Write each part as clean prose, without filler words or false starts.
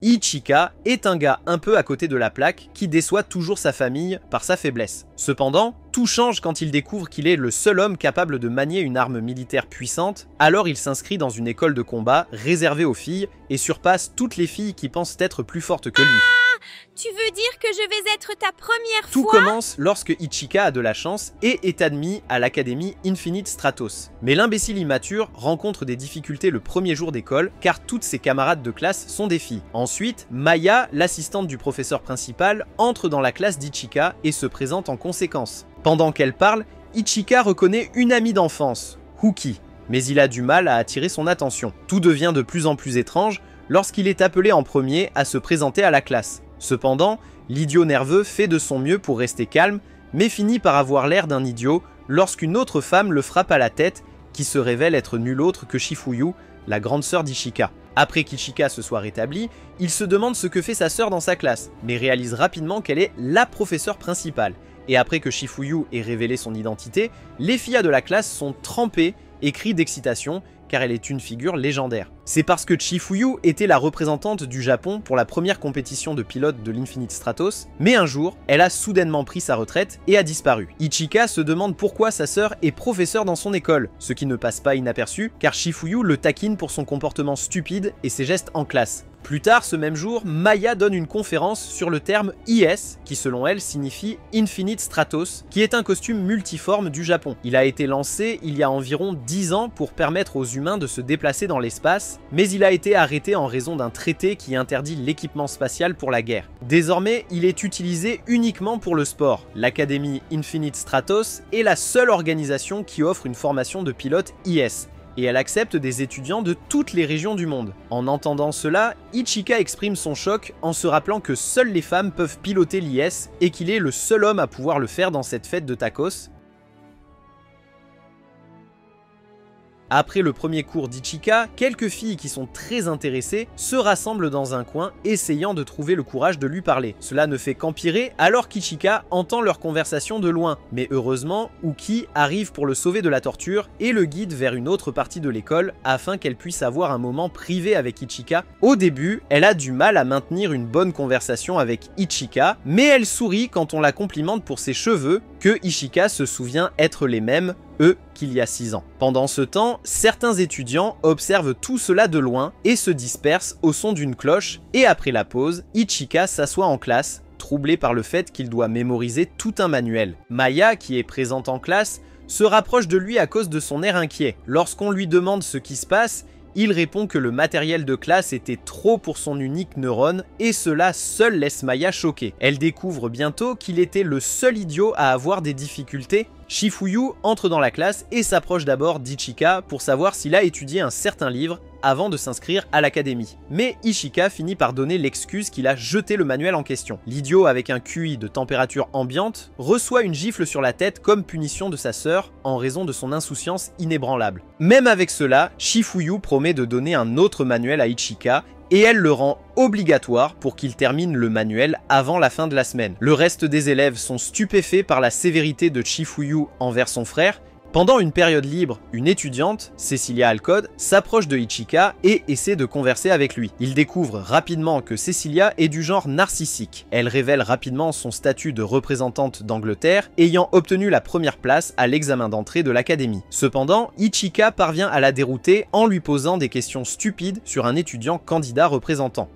Ichika est un gars un peu à côté de la plaque qui déçoit toujours sa famille par sa faiblesse. Cependant, tout change quand il découvre qu'il est le seul homme capable de manier une arme militaire puissante, alors il s'inscrit dans une école de combat réservée aux filles et surpasse toutes les filles qui pensent être plus fortes que lui. Tu veux dire que je vais être ta première Tout fois? commence lorsque Ichika a de la chance et est admis à l'académie Infinite Stratos. Mais l'imbécile immature rencontre des difficultés le premier jour d'école car toutes ses camarades de classe sont des filles. Ensuite, Maya, l'assistante du professeur principal, entre dans la classe d'Ichika et se présente en conséquence. Pendant qu'elle parle, Ichika reconnaît une amie d'enfance, Huki, mais il a du mal à attirer son attention. Tout devient de plus en plus étrange lorsqu'il est appelé en premier à se présenter à la classe. Cependant, l'idiot nerveux fait de son mieux pour rester calme, mais finit par avoir l'air d'un idiot lorsqu'une autre femme le frappe à la tête, qui se révèle être nulle autre que Shifuyu, la grande sœur d'Ichika. Après qu'Ichika se soit rétabli, il se demande ce que fait sa sœur dans sa classe, mais réalise rapidement qu'elle est la professeure principale. Et après que Shifuyu ait révélé son identité, les filles de la classe sont trempées et crient d'excitation, car elle est une figure légendaire. C'est parce que Shifuyu était la représentante du Japon pour la première compétition de pilote de l'Infinite Stratos, mais un jour, elle a soudainement pris sa retraite et a disparu. Ichika se demande pourquoi sa sœur est professeure dans son école, ce qui ne passe pas inaperçu, car Shifuyu le taquine pour son comportement stupide et ses gestes en classe. Plus tard, ce même jour, Maya donne une conférence sur le terme IS, qui selon elle signifie Infinite Stratos, qui est un costume multiforme du Japon. Il a été lancé il y a environ 10 ans pour permettre aux humains de se déplacer dans l'espace, mais il a été arrêté en raison d'un traité qui interdit l'équipement spatial pour la guerre. Désormais, il est utilisé uniquement pour le sport. L'Académie Infinite Stratos est la seule organisation qui offre une formation de pilote IS, et elle accepte des étudiants de toutes les régions du monde. En entendant cela, Ichika exprime son choc en se rappelant que seules les femmes peuvent piloter l'IS et qu'il est le seul homme à pouvoir le faire dans cette fête de tacos. Après le premier cours d'Ichika, quelques filles qui sont très intéressées se rassemblent dans un coin, essayant de trouver le courage de lui parler. Cela ne fait qu'empirer alors qu'Ichika entend leur conversation de loin. Mais heureusement, Uki arrive pour le sauver de la torture et le guide vers une autre partie de l'école afin qu'elle puisse avoir un moment privé avec Ichika. Au début, elle a du mal à maintenir une bonne conversation avec Ichika, mais elle sourit quand on la complimente pour ses cheveux, que Ichika se souvient être les mêmes, eux, qu'il y a 6 ans. Pendant ce temps, certains étudiants observent tout cela de loin et se dispersent au son d'une cloche, et après la pause, Ichika s'assoit en classe, troublé par le fait qu'il doit mémoriser tout un manuel. Maya, qui est présente en classe, se rapproche de lui à cause de son air inquiet. Lorsqu'on lui demande ce qui se passe, il répond que le matériel de classe était trop pour son unique neurone et cela seul laisse Maya choquée. Elle découvre bientôt qu'il était le seul idiot à avoir des difficultés. Shifuyu entre dans la classe et s'approche d'abord d'Ichika pour savoir s'il a étudié un certain livre avant de s'inscrire à l'académie. Mais Ichika finit par donner l'excuse qu'il a jeté le manuel en question. L'idiot avec un QI de température ambiante reçoit une gifle sur la tête comme punition de sa sœur en raison de son insouciance inébranlable. Même avec cela, Shifuyu promet de donner un autre manuel à Ichika et elle le rend obligatoire pour qu'il termine le manuel avant la fin de la semaine. Le reste des élèves sont stupéfaits par la sévérité de Shifuyu envers son frère. Pendant une période libre, une étudiante, Cecilia Alcode, s'approche de Ichika et essaie de converser avec lui. Il découvre rapidement que Cecilia est du genre narcissique. Elle révèle rapidement son statut de représentante d'Angleterre, ayant obtenu la première place à l'examen d'entrée de l'académie. Cependant, Ichika parvient à la dérouter en lui posant des questions stupides sur un étudiant candidat représentant.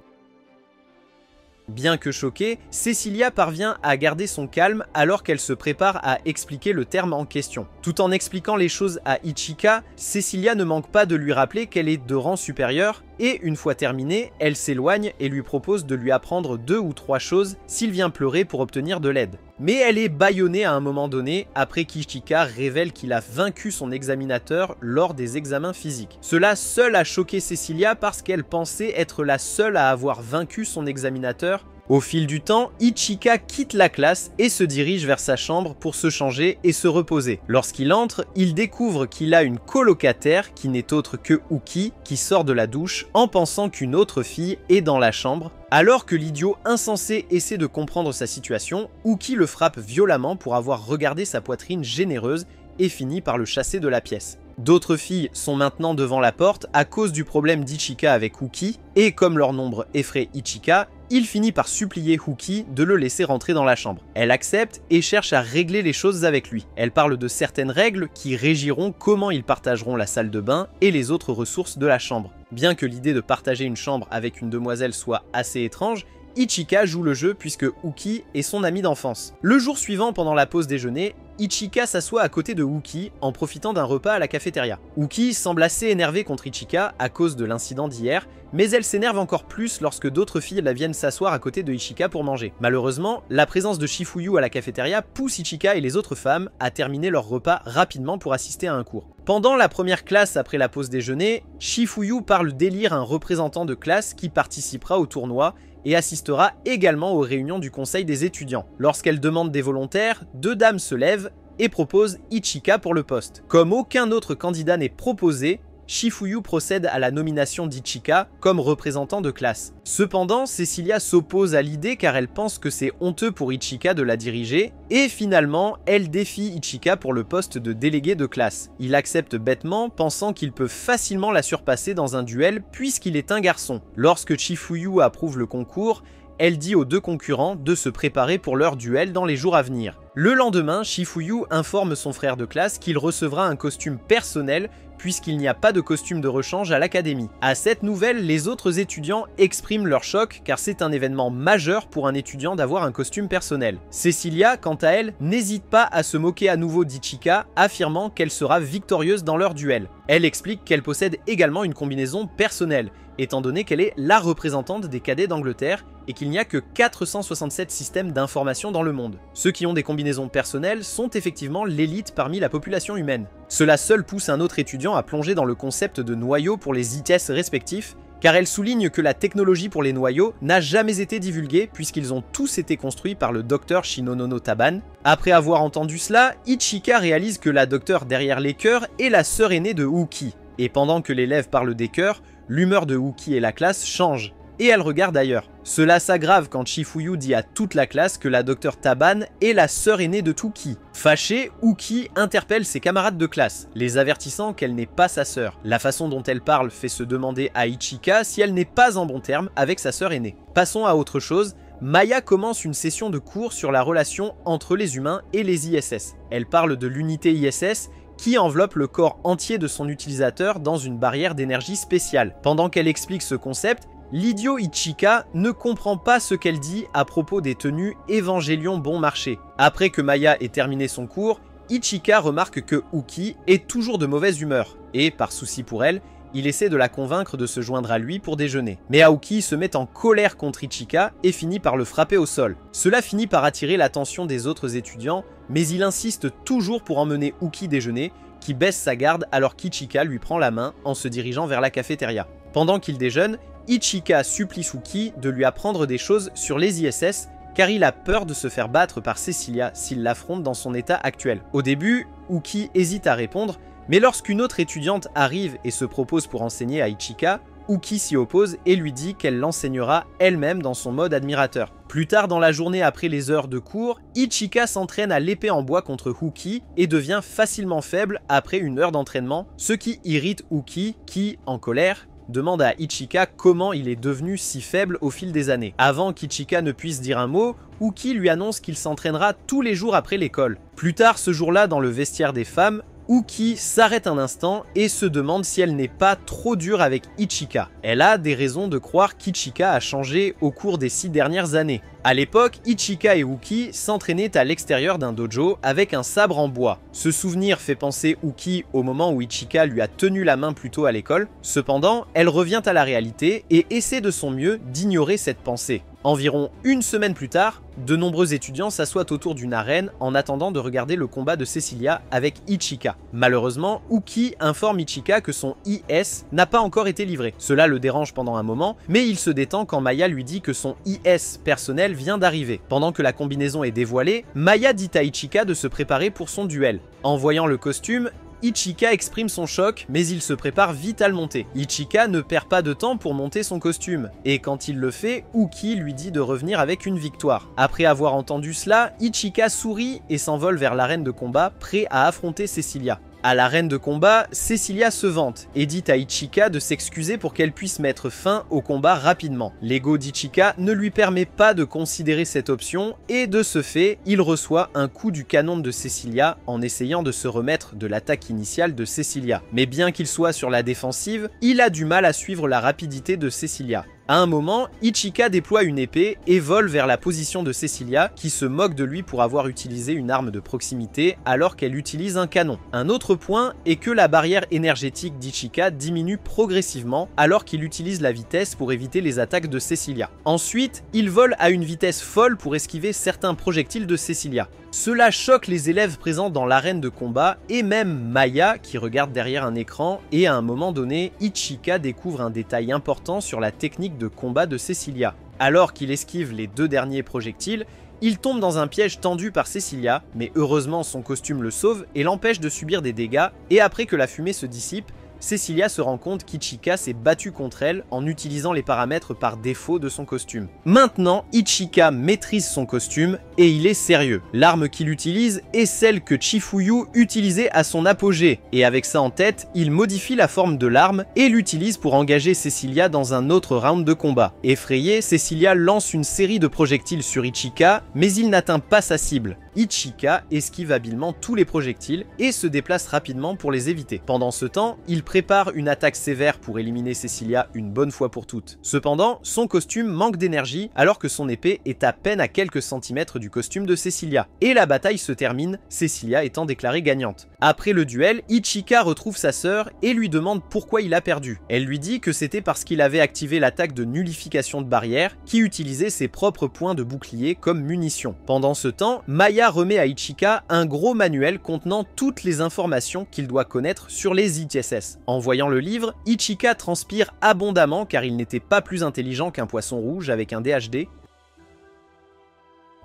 Bien que choquée, Cecilia parvient à garder son calme alors qu'elle se prépare à expliquer le terme en question. Tout en expliquant les choses à Ichika, Cecilia ne manque pas de lui rappeler qu'elle est de rang supérieur et une fois terminée, elle s'éloigne et lui propose de lui apprendre 2 ou 3 choses s'il vient pleurer pour obtenir de l'aide. Mais elle est bâillonnée à un moment donné après qu'Ichika révèle qu'il a vaincu son examinateur lors des examens physiques. Cela seul a choqué Cecilia parce qu'elle pensait être la seule à avoir vaincu son examinateur. Au fil du temps, Ichika quitte la classe et se dirige vers sa chambre pour se changer et se reposer. Lorsqu'il entre, il découvre qu'il a une colocataire qui n'est autre que Uki qui sort de la douche en pensant qu'une autre fille est dans la chambre. Alors que l'idiot insensé essaie de comprendre sa situation, Uki le frappe violemment pour avoir regardé sa poitrine généreuse et finit par le chasser de la pièce. D'autres filles sont maintenant devant la porte à cause du problème d'Ichika avec Uki, et comme leur nombre effraie Ichika, il finit par supplier Uki de le laisser rentrer dans la chambre. Elle accepte et cherche à régler les choses avec lui. Elle parle de certaines règles qui régiront comment ils partageront la salle de bain et les autres ressources de la chambre. Bien que l'idée de partager une chambre avec une demoiselle soit assez étrange, Ichika joue le jeu puisque Uki est son ami d'enfance. Le jour suivant, pendant la pause déjeuner, Ichika s'assoit à côté de Uki en profitant d'un repas à la cafétéria. Uki semble assez énervée contre Ichika à cause de l'incident d'hier, mais elle s'énerve encore plus lorsque d'autres filles la viennent s'asseoir à côté de Ichika pour manger. Malheureusement, la présence de Shifuyu à la cafétéria pousse Ichika et les autres femmes à terminer leur repas rapidement pour assister à un cours. Pendant la première classe après la pause déjeuner, Shifuyu parle d'élire un représentant de classe qui participera au tournoi et assistera également aux réunions du conseil des étudiants. Lorsqu'elle demande des volontaires, deux dames se lèvent et proposent Ichika pour le poste. Comme aucun autre candidat n'est proposé, Shifuyu procède à la nomination d'Ichika comme représentant de classe. Cependant, Cecilia s'oppose à l'idée car elle pense que c'est honteux pour Ichika de la diriger, et finalement, elle défie Ichika pour le poste de délégué de classe. Il accepte bêtement, pensant qu'il peut facilement la surpasser dans un duel puisqu'il est un garçon. Lorsque Shifuyu approuve le concours, elle dit aux deux concurrents de se préparer pour leur duel dans les jours à venir. Le lendemain, Shifuyu informe son frère de classe qu'il recevra un costume personnel puisqu'il n'y a pas de costume de rechange à l'académie. À cette nouvelle, les autres étudiants expriment leur choc car c'est un événement majeur pour un étudiant d'avoir un costume personnel. Cecilia, quant à elle, n'hésite pas à se moquer à nouveau d'Ichika, affirmant qu'elle sera victorieuse dans leur duel. Elle explique qu'elle possède également une combinaison personnelle, étant donné qu'elle est la représentante des cadets d'Angleterre et qu'il n'y a que 467 systèmes d'information dans le monde. Ceux qui ont des combinaisons personnelles sont effectivement l'élite parmi la population humaine. Cela seul pousse un autre étudiant à plonger dans le concept de noyaux pour les ITS respectifs, car elle souligne que la technologie pour les noyaux n'a jamais été divulguée puisqu'ils ont tous été construits par le docteur Shinonono Taban. Après avoir entendu cela, Ichika réalise que la docteure derrière les cœurs est la sœur aînée de Uki, et pendant que l'élève parle des cœurs, l'humeur de Uki et la classe change, et elle regarde ailleurs. Cela s'aggrave quand Shifuyu dit à toute la classe que la docteure Taban est la sœur aînée de Tuki. Fâchée, Uki interpelle ses camarades de classe, les avertissant qu'elle n'est pas sa sœur. La façon dont elle parle fait se demander à Ichika si elle n'est pas en bon terme avec sa sœur aînée. Passons à autre chose. Maya commence une session de cours sur la relation entre les humains et les ISS. Elle parle de l'unité ISS qui enveloppe le corps entier de son utilisateur dans une barrière d'énergie spéciale. Pendant qu'elle explique ce concept, l'idiot Ichika ne comprend pas ce qu'elle dit à propos des tenues Évangélion bon marché. Après que Maya ait terminé son cours, Ichika remarque que Uki est toujours de mauvaise humeur, et par souci pour elle, il essaie de la convaincre de se joindre à lui pour déjeuner. Mais Aoki se met en colère contre Ichika et finit par le frapper au sol. Cela finit par attirer l'attention des autres étudiants, mais il insiste toujours pour emmener Uki déjeuner, qui baisse sa garde alors qu'Ichika lui prend la main en se dirigeant vers la cafétéria. Pendant qu'il déjeune, Ichika supplie Suki de lui apprendre des choses sur les ISS car il a peur de se faire battre par Cecilia s'il l'affronte dans son état actuel. Au début, Uki hésite à répondre, mais lorsqu'une autre étudiante arrive et se propose pour enseigner à Ichika, Uki s'y oppose et lui dit qu'elle l'enseignera elle-même dans son mode admirateur. Plus tard dans la journée après les heures de cours, Ichika s'entraîne à l'épée en bois contre Uki et devient facilement faible après une heure d'entraînement, ce qui irrite Uki qui, en colère, demande à Ichika comment il est devenu si faible au fil des années. Avant qu'Ichika ne puisse dire un mot, Uki lui annonce qu'il s'entraînera tous les jours après l'école. Plus tard ce jour-là, dans le vestiaire des femmes, Uki s'arrête un instant et se demande si elle n'est pas trop dure avec Ichika. Elle a des raisons de croire qu'Ichika a changé au cours des 6 dernières années. À l'époque, Ichika et Uki s'entraînaient à l'extérieur d'un dojo avec un sabre en bois. Ce souvenir fait penser Uki au moment où Ichika lui a tenu la main plus tôt à l'école. Cependant, elle revient à la réalité et essaie de son mieux d'ignorer cette pensée. Environ une semaine plus tard, de nombreux étudiants s'assoient autour d'une arène en attendant de regarder le combat de Cecilia avec Ichika. Malheureusement, Uki informe Ichika que son IS n'a pas encore été livré. Cela le dérange pendant un moment, mais il se détend quand Maya lui dit que son IS personnel vient d'arriver. Pendant que la combinaison est dévoilée, Maya dit à Ichika de se préparer pour son duel. En voyant le costume, Ichika exprime son choc, mais il se prépare vite à le monter. Ichika ne perd pas de temps pour monter son costume, et quand il le fait, Uki lui dit de revenir avec une victoire. Après avoir entendu cela, Ichika sourit et s'envole vers l'arène de combat, prêt à affronter Cecilia. À l'arène de combat, Cecilia se vante et dit à Ichika de s'excuser pour qu'elle puisse mettre fin au combat rapidement. L'ego d'Ichika ne lui permet pas de considérer cette option et de ce fait, il reçoit un coup du canon de Cecilia en essayant de se remettre de l'attaque initiale de Cecilia. Mais bien qu'il soit sur la défensive, il a du mal à suivre la rapidité de Cecilia. À un moment, Ichika déploie une épée et vole vers la position de Cecilia qui se moque de lui pour avoir utilisé une arme de proximité alors qu'elle utilise un canon. Un autre point est que la barrière énergétique d'Ichika diminue progressivement alors qu'il utilise la vitesse pour éviter les attaques de Cecilia. Ensuite, il vole à une vitesse folle pour esquiver certains projectiles de Cecilia. Cela choque les élèves présents dans l'arène de combat et même Maya qui regarde derrière un écran et à un moment donné, Ichika découvre un détail important sur la technique de combat de Cecilia. Alors qu'il esquive les 2 derniers projectiles, il tombe dans un piège tendu par Cecilia, mais heureusement son costume le sauve et l'empêche de subir des dégâts et après que la fumée se dissipe, Cecilia se rend compte qu'Ichika s'est battu contre elle en utilisant les paramètres par défaut de son costume. Maintenant, Ichika maîtrise son costume et il est sérieux. L'arme qu'il utilise est celle que Chifuyu utilisait à son apogée, et avec ça en tête, il modifie la forme de l'arme et l'utilise pour engager Cecilia dans un autre round de combat. Effrayée, Cecilia lance une série de projectiles sur Ichika, mais il n'atteint pas sa cible. Ichika esquive habilement tous les projectiles et se déplace rapidement pour les éviter. Pendant ce temps, il prépare une attaque sévère pour éliminer Cecilia une bonne fois pour toutes. Cependant, son costume manque d'énergie alors que son épée est à peine à quelques centimètres du costume de Cecilia. Et la bataille se termine, Cecilia étant déclarée gagnante. Après le duel, Ichika retrouve sa sœur et lui demande pourquoi il a perdu. Elle lui dit que c'était parce qu'il avait activé l'attaque de nullification de barrière qui utilisait ses propres points de bouclier comme munitions. Pendant ce temps, Maya remet à Ichika un gros manuel contenant toutes les informations qu'il doit connaître sur les ITSS. En voyant le livre, Ichika transpire abondamment car il n'était pas plus intelligent qu'un poisson rouge avec un DHD.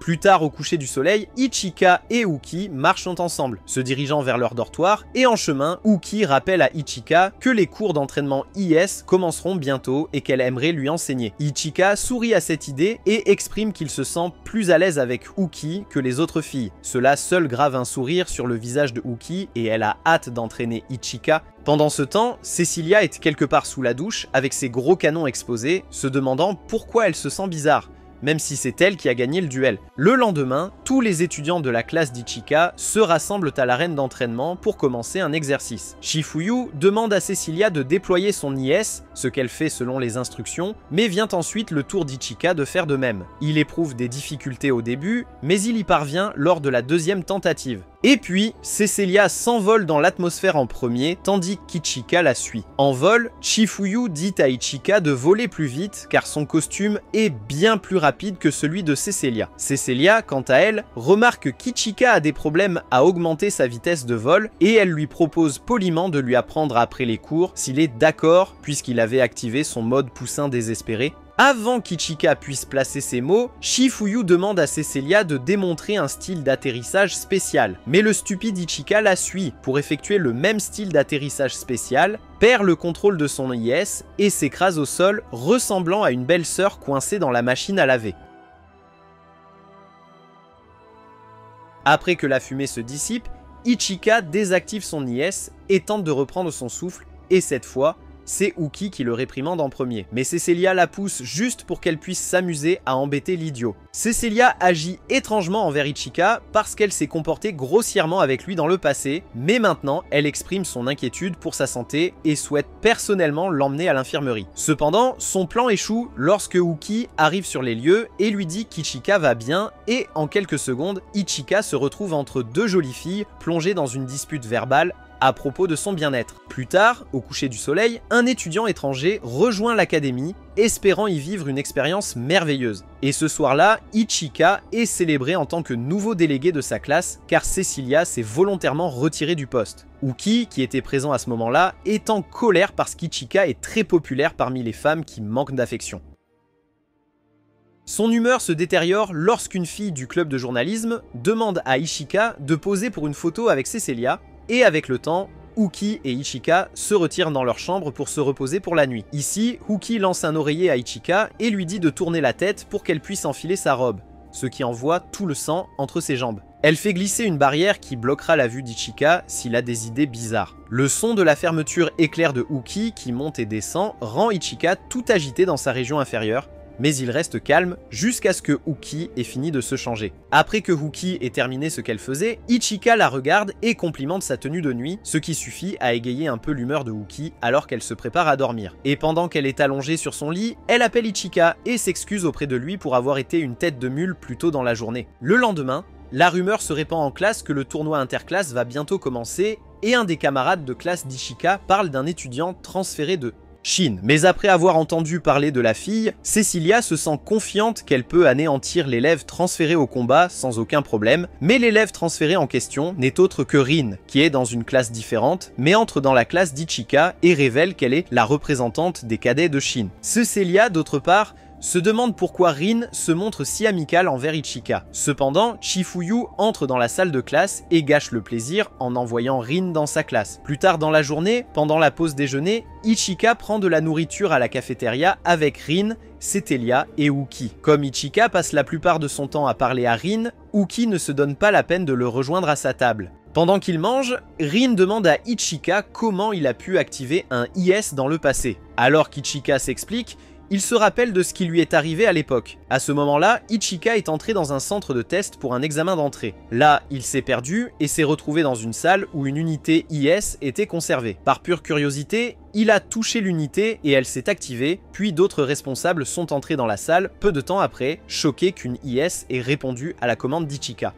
Plus tard, au coucher du soleil, Ichika et Uki marchent ensemble, se dirigeant vers leur dortoir, et en chemin, Uki rappelle à Ichika que les cours d'entraînement IS commenceront bientôt et qu'elle aimerait lui enseigner. Ichika sourit à cette idée et exprime qu'il se sent plus à l'aise avec Uki que les autres filles. Cela seul grave un sourire sur le visage de Uki et elle a hâte d'entraîner Ichika. Pendant ce temps, Cecilia est quelque part sous la douche avec ses gros canons exposés, se demandant pourquoi elle se sent bizarre, même si c'est elle qui a gagné le duel. Le lendemain, tous les étudiants de la classe d'Ichika se rassemblent à l'arène d'entraînement pour commencer un exercice. Chifuyu demande à Cecilia de déployer son IS, ce qu'elle fait selon les instructions, mais vient ensuite le tour d'Ichika de faire de même. Il éprouve des difficultés au début, mais il y parvient lors de la 2e tentative. Et puis, Cecilia s'envole dans l'atmosphère en premier, tandis qu'Ichika la suit. En vol, Chifuyu dit à Ichika de voler plus vite, car son costume est bien plus rapide que celui de Cecilia. Cecilia, quant à elle, remarque qu'Ichika a des problèmes à augmenter sa vitesse de vol, et elle lui propose poliment de lui apprendre après les cours s'il est d'accord, puisqu'il avait activé son mode poussin désespéré. Avant qu'Ichika puisse placer ses mots, Chifuyu demande à Cecilia de démontrer un style d'atterrissage spécial. Mais le stupide Ichika la suit pour effectuer le même style d'atterrissage spécial, perd le contrôle de son IS et s'écrase au sol, ressemblant à une belle sœur coincée dans la machine à laver. Après que la fumée se dissipe, Ichika désactive son IS et tente de reprendre son souffle, et cette fois, c'est Uki qui le réprimande en premier. Mais Cecilia la pousse juste pour qu'elle puisse s'amuser à embêter l'idiot. Cecilia agit étrangement envers Ichika parce qu'elle s'est comportée grossièrement avec lui dans le passé, mais maintenant elle exprime son inquiétude pour sa santé et souhaite personnellement l'emmener à l'infirmerie. Cependant, son plan échoue lorsque Uki arrive sur les lieux et lui dit qu'Ichika va bien, et en quelques secondes, Ichika se retrouve entre 2 jolies filles plongées dans une dispute verbale à propos de son bien-être. Plus tard, au coucher du soleil, un étudiant étranger rejoint l'académie, espérant y vivre une expérience merveilleuse. Et ce soir-là, Ichika est célébré en tant que nouveau délégué de sa classe, car Cecilia s'est volontairement retirée du poste. Uki, qui était présent à ce moment-là, est en colère parce qu'Ichika est très populaire parmi les femmes qui manquent d'affection. Son humeur se détériore lorsqu'une fille du club de journalisme demande à Ichika de poser pour une photo avec Cecilia, et avec le temps, Uki et Ichika se retirent dans leur chambre pour se reposer pour la nuit. Ici, Uki lance un oreiller à Ichika et lui dit de tourner la tête pour qu'elle puisse enfiler sa robe, ce qui envoie tout le sang entre ses jambes. Elle fait glisser une barrière qui bloquera la vue d'Ichika s'il a des idées bizarres. Le son de la fermeture éclair de Uki qui monte et descend rend Ichika tout agité dans sa région inférieure, mais il reste calme jusqu'à ce que Uki ait fini de se changer. Après que Uki ait terminé ce qu'elle faisait, Ichika la regarde et complimente sa tenue de nuit, ce qui suffit à égayer un peu l'humeur de Uki alors qu'elle se prépare à dormir. Et pendant qu'elle est allongée sur son lit, elle appelle Ichika et s'excuse auprès de lui pour avoir été une tête de mule plus tôt dans la journée. Le lendemain, la rumeur se répand en classe que le tournoi interclasse va bientôt commencer et un des camarades de classe d'Ichika parle d'un étudiant transféré de Chine. Mais après avoir entendu parler de la fille, Cecilia se sent confiante qu'elle peut anéantir l'élève transféré au combat sans aucun problème, mais l'élève transféré en question n'est autre que Rin, qui est dans une classe différente, mais entre dans la classe d'Ichika et révèle qu'elle est la représentante des cadets de Chine. Cecilia, d'autre part, se demande pourquoi Rin se montre si amical envers Ichika. Cependant, Chifuyu entre dans la salle de classe et gâche le plaisir en envoyant Rin dans sa classe. Plus tard dans la journée, pendant la pause déjeuner, Ichika prend de la nourriture à la cafétéria avec Rin, Cecilia et Uki. Comme Ichika passe la plupart de son temps à parler à Rin, Uki ne se donne pas la peine de le rejoindre à sa table. Pendant qu'il mange, Rin demande à Ichika comment il a pu activer un IS dans le passé. Alors qu'Ichika s'explique, il se rappelle de ce qui lui est arrivé à l'époque. À ce moment-là, Ichika est entré dans un centre de test pour un examen d'entrée. Là, il s'est perdu et s'est retrouvé dans une salle où une unité IS était conservée. Par pure curiosité, il a touché l'unité et elle s'est activée, puis d'autres responsables sont entrés dans la salle peu de temps après, choqués qu'une IS ait répondu à la commande d'Ichika.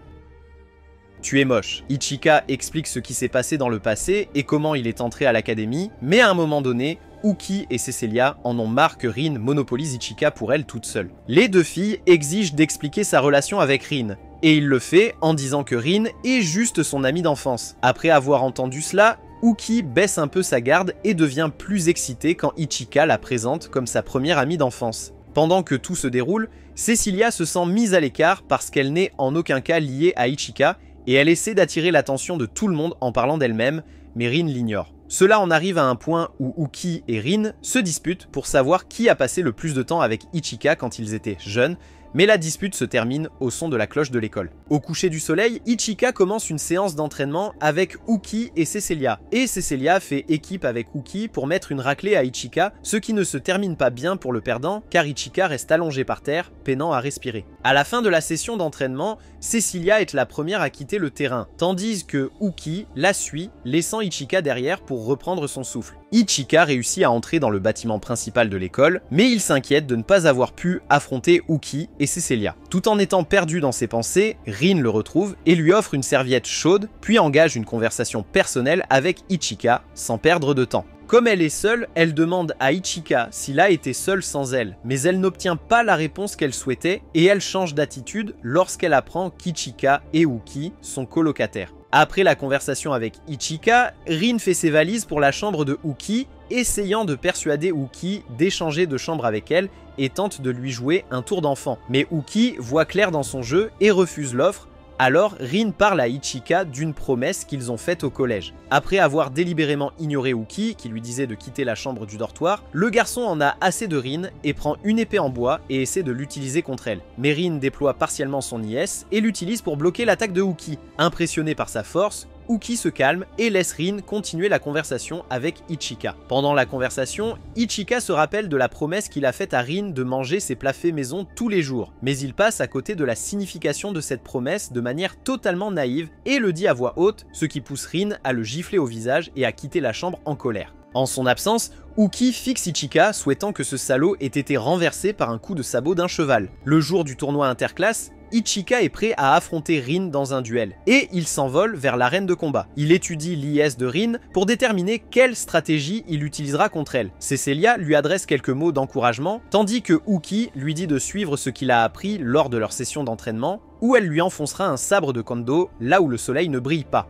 Tu es moche. Ichika explique ce qui s'est passé dans le passé et comment il est entré à l'académie, mais à un moment donné, Uki et Cecilia en ont marre que Rin monopolise Ichika pour elle toute seule. Les deux filles exigent d'expliquer sa relation avec Rin, et il le fait en disant que Rin est juste son ami d'enfance. Après avoir entendu cela, Uki baisse un peu sa garde et devient plus excitée quand Ichika la présente comme sa première amie d'enfance. Pendant que tout se déroule, Cecilia se sent mise à l'écart parce qu'elle n'est en aucun cas liée à Ichika et elle essaie d'attirer l'attention de tout le monde en parlant d'elle-même, mais Rin l'ignore. Cela en arrive à un point où Uki et Rin se disputent pour savoir qui a passé le plus de temps avec Ichika quand ils étaient jeunes, mais la dispute se termine au son de la cloche de l'école. Au coucher du soleil, Ichika commence une séance d'entraînement avec Uki et Cecilia, et Cecilia fait équipe avec Uki pour mettre une raclée à Ichika, ce qui ne se termine pas bien pour le perdant, car Ichika reste allongé par terre, peinant à respirer. À la fin de la session d'entraînement, Cecilia est la première à quitter le terrain, tandis que Uki la suit, laissant Ichika derrière pour reprendre son souffle. Ichika réussit à entrer dans le bâtiment principal de l'école, mais il s'inquiète de ne pas avoir pu affronter Uki et Cecilia. Tout en étant perdu dans ses pensées, Rin le retrouve et lui offre une serviette chaude, puis engage une conversation personnelle avec Ichika, sans perdre de temps. Comme elle est seule, elle demande à Ichika s'il a été seul sans elle, mais elle n'obtient pas la réponse qu'elle souhaitait et elle change d'attitude lorsqu'elle apprend qu'Ichika et Uki sont colocataires. Après la conversation avec Ichika, Rin fait ses valises pour la chambre de Uki, essayant de persuader Uki d'échanger de chambre avec elle et tente de lui jouer un tour d'enfant. Mais Uki voit clair dans son jeu et refuse l'offre. Alors, Rin parle à Ichika d'une promesse qu'ils ont faite au collège. Après avoir délibérément ignoré Uki, qui lui disait de quitter la chambre du dortoir, le garçon en a assez de Rin et prend une épée en bois et essaie de l'utiliser contre elle. Mais Rin déploie partiellement son IS et l'utilise pour bloquer l'attaque de Uki. Impressionné par sa force, Uki se calme et laisse Rin continuer la conversation avec Ichika. Pendant la conversation, Ichika se rappelle de la promesse qu'il a faite à Rin de manger ses plats faits maison tous les jours, mais il passe à côté de la signification de cette promesse de manière totalement naïve et le dit à voix haute, ce qui pousse Rin à le gifler au visage et à quitter la chambre en colère. En son absence, Uki fixe Ichika, souhaitant que ce salaud ait été renversé par un coup de sabot d'un cheval. Le jour du tournoi interclasse, Ichika est prêt à affronter Rin dans un duel, et il s'envole vers l'arène de combat. Il étudie l'IS de Rin pour déterminer quelle stratégie il utilisera contre elle. Cecilia lui adresse quelques mots d'encouragement, tandis que Uki lui dit de suivre ce qu'il a appris lors de leur session d'entraînement, où elle lui enfoncera un sabre de Kondo là où le soleil ne brille pas.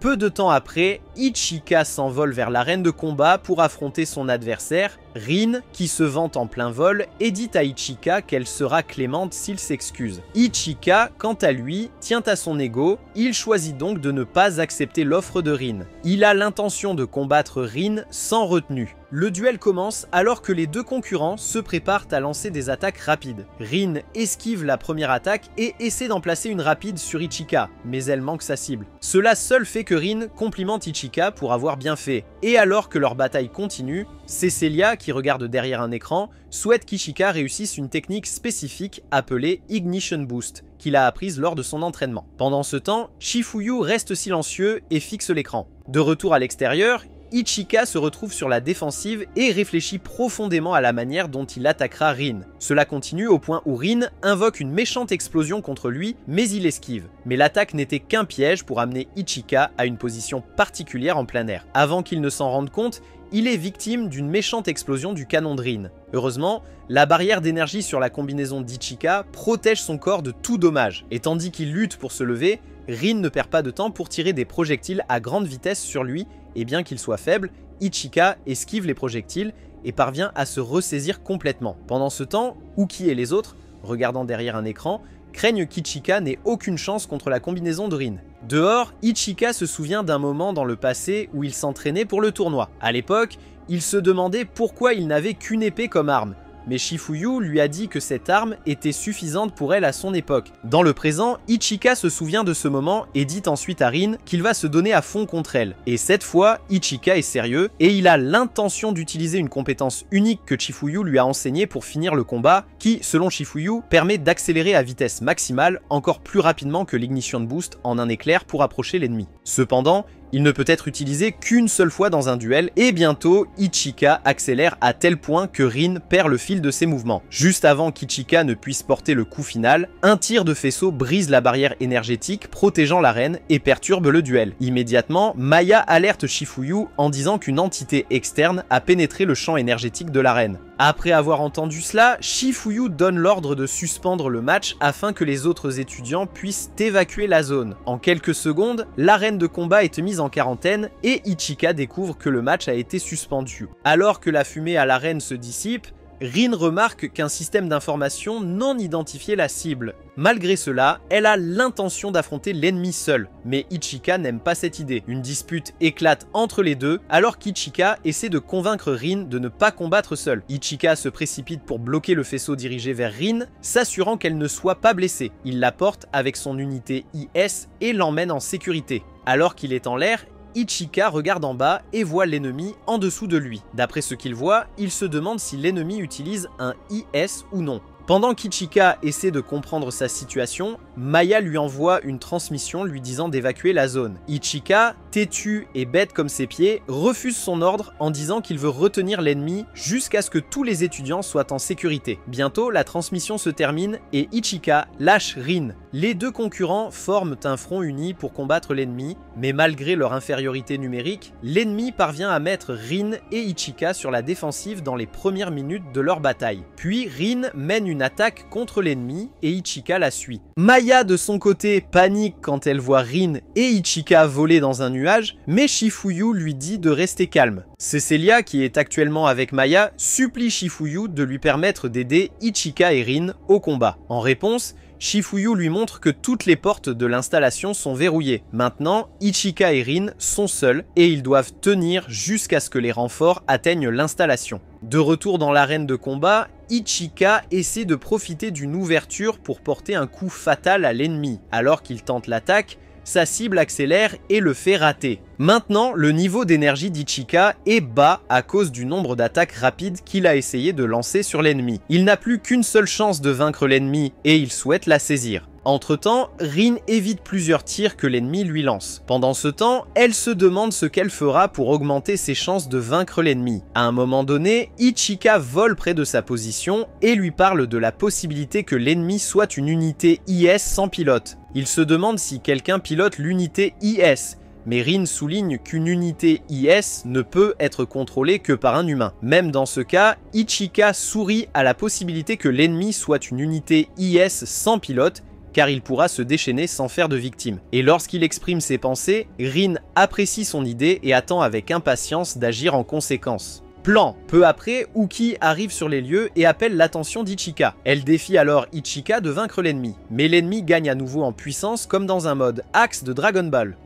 Peu de temps après, Ichika s'envole vers l'arène de combat pour affronter son adversaire, Rin, qui se vante en plein vol, et dit à Ichika qu'elle sera clémente s'il s'excuse. Ichika, quant à lui, tient à son ego, il choisit donc de ne pas accepter l'offre de Rin. Il a l'intention de combattre Rin sans retenue. Le duel commence alors que les deux concurrents se préparent à lancer des attaques rapides. Rin esquive la première attaque et essaie d'en placer une rapide sur Ichika, mais elle manque sa cible. Cela seul fait que Rin complimente Ichika pour avoir bien fait. Et alors que leur bataille continue, Cecilia, qui regarde derrière un écran, souhaite qu'Ichika réussisse une technique spécifique appelée Ignition Boost, qu'il a apprise lors de son entraînement. Pendant ce temps, Shifuyu reste silencieux et fixe l'écran. De retour à l'extérieur, Ichika se retrouve sur la défensive et réfléchit profondément à la manière dont il attaquera Rin. Cela continue au point où Rin invoque une méchante explosion contre lui, mais il esquive. Mais l'attaque n'était qu'un piège pour amener Ichika à une position particulière en plein air. Avant qu'il ne s'en rende compte, il est victime d'une méchante explosion du canon de Rin. Heureusement, la barrière d'énergie sur la combinaison d'Ichika protège son corps de tout dommage, et tandis qu'il lutte pour se lever, Rin ne perd pas de temps pour tirer des projectiles à grande vitesse sur lui, et bien qu'il soit faible, Ichika esquive les projectiles et parvient à se ressaisir complètement. Pendant ce temps, Uki et les autres, regardant derrière un écran, craignent qu'Ichika n'ait aucune chance contre la combinaison de Rin. Dehors, Ichika se souvient d'un moment dans le passé où il s'entraînait pour le tournoi. À l'époque, il se demandait pourquoi il n'avait qu'une épée comme arme. Mais Shifuyu lui a dit que cette arme était suffisante pour elle à son époque. Dans le présent, Ichika se souvient de ce moment et dit ensuite à Rin qu'il va se donner à fond contre elle. Et cette fois, Ichika est sérieux et il a l'intention d'utiliser une compétence unique que Shifuyu lui a enseignée pour finir le combat, qui, selon Shifuyu, permet d'accélérer à vitesse maximale encore plus rapidement que l'Ignition Boost en un éclair pour approcher l'ennemi. Cependant, il ne peut être utilisé qu'une seule fois dans un duel, et bientôt, Ichika accélère à tel point que Rin perd le fil de ses mouvements. Juste avant qu'Ichika ne puisse porter le coup final, un tir de faisceau brise la barrière énergétique protégeant l'arène et perturbe le duel. Immédiatement, Maya alerte Shifuyu en disant qu'une entité externe a pénétré le champ énergétique de l'arène. Après avoir entendu cela, Shifuyu donne l'ordre de suspendre le match afin que les autres étudiants puissent évacuer la zone. En quelques secondes, l'arène de combat est mise en quarantaine et Ichika découvre que le match a été suspendu. Alors que la fumée à l'arène se dissipe, Rin remarque qu'un système d'information non identifiait la cible. Malgré cela, elle a l'intention d'affronter l'ennemi seule, mais Ichika n'aime pas cette idée. Une dispute éclate entre les deux, alors qu'Ichika essaie de convaincre Rin de ne pas combattre seule. Ichika se précipite pour bloquer le faisceau dirigé vers Rin, s'assurant qu'elle ne soit pas blessée. Il la porte avec son unité IS et l'emmène en sécurité. Alors qu'il est en l'air, Ichika regarde en bas et voit l'ennemi en dessous de lui. D'après ce qu'il voit, il se demande si l'ennemi utilise un IS ou non. Pendant qu'Ichika essaie de comprendre sa situation, Maya lui envoie une transmission lui disant d'évacuer la zone. Ichika, têtu et bête comme ses pieds, refuse son ordre en disant qu'il veut retenir l'ennemi jusqu'à ce que tous les étudiants soient en sécurité. Bientôt, la transmission se termine et Ichika lâche Rin. Les deux concurrents forment un front uni pour combattre l'ennemi, mais malgré leur infériorité numérique, l'ennemi parvient à mettre Rin et Ichika sur la défensive dans les premières minutes de leur bataille. Puis Rin mène une attaque contre l'ennemi et Ichika la suit. Maya de son côté panique quand elle voit Rin et Ichika voler dans un nuage, mais Shifuyu lui dit de rester calme. Cecilia, qui est actuellement avec Maya, supplie Shifuyu de lui permettre d'aider Ichika et Rin au combat. En réponse, Shifuyu lui montre que toutes les portes de l'installation sont verrouillées. Maintenant, Ichika et Rin sont seuls et ils doivent tenir jusqu'à ce que les renforts atteignent l'installation. De retour dans l'arène de combat, Ichika essaie de profiter d'une ouverture pour porter un coup fatal à l'ennemi. Alors qu'il tente l'attaque, sa cible accélère et le fait rater. Maintenant, le niveau d'énergie d'Ichika est bas à cause du nombre d'attaques rapides qu'il a essayé de lancer sur l'ennemi. Il n'a plus qu'une seule chance de vaincre l'ennemi et il souhaite la saisir. Entre-temps, Rin évite plusieurs tirs que l'ennemi lui lance. Pendant ce temps, elle se demande ce qu'elle fera pour augmenter ses chances de vaincre l'ennemi. À un moment donné, Ichika vole près de sa position et lui parle de la possibilité que l'ennemi soit une unité IS sans pilote. Il se demande si quelqu'un pilote l'unité IS, mais Rin souligne qu'une unité IS ne peut être contrôlée que par un humain. Même dans ce cas, Ichika sourit à la possibilité que l'ennemi soit une unité IS sans pilote, car il pourra se déchaîner sans faire de victime. Et lorsqu'il exprime ses pensées, Rin apprécie son idée et attend avec impatience d'agir en conséquence. Plan. Peu après, Uki arrive sur les lieux et appelle l'attention d'Ichika. Elle défie alors Ichika de vaincre l'ennemi. Mais l'ennemi gagne à nouveau en puissance comme dans un mode axe de Dragon Ball.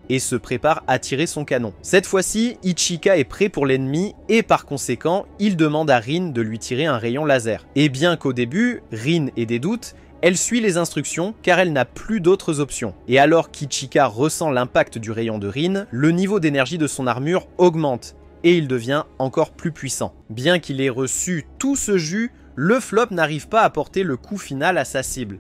Et se prépare à tirer son canon. Cette fois-ci, Ichika est prêt pour l'ennemi et par conséquent, il demande à Rin de lui tirer un rayon laser. Et bien qu'au début, Rin ait des doutes, elle suit les instructions car elle n'a plus d'autres options. Et alors qu'Ichika ressent l'impact du rayon de Rin, le niveau d'énergie de son armure augmente et il devient encore plus puissant. Bien qu'il ait reçu tout ce jus, le flop n'arrive pas à porter le coup final à sa cible.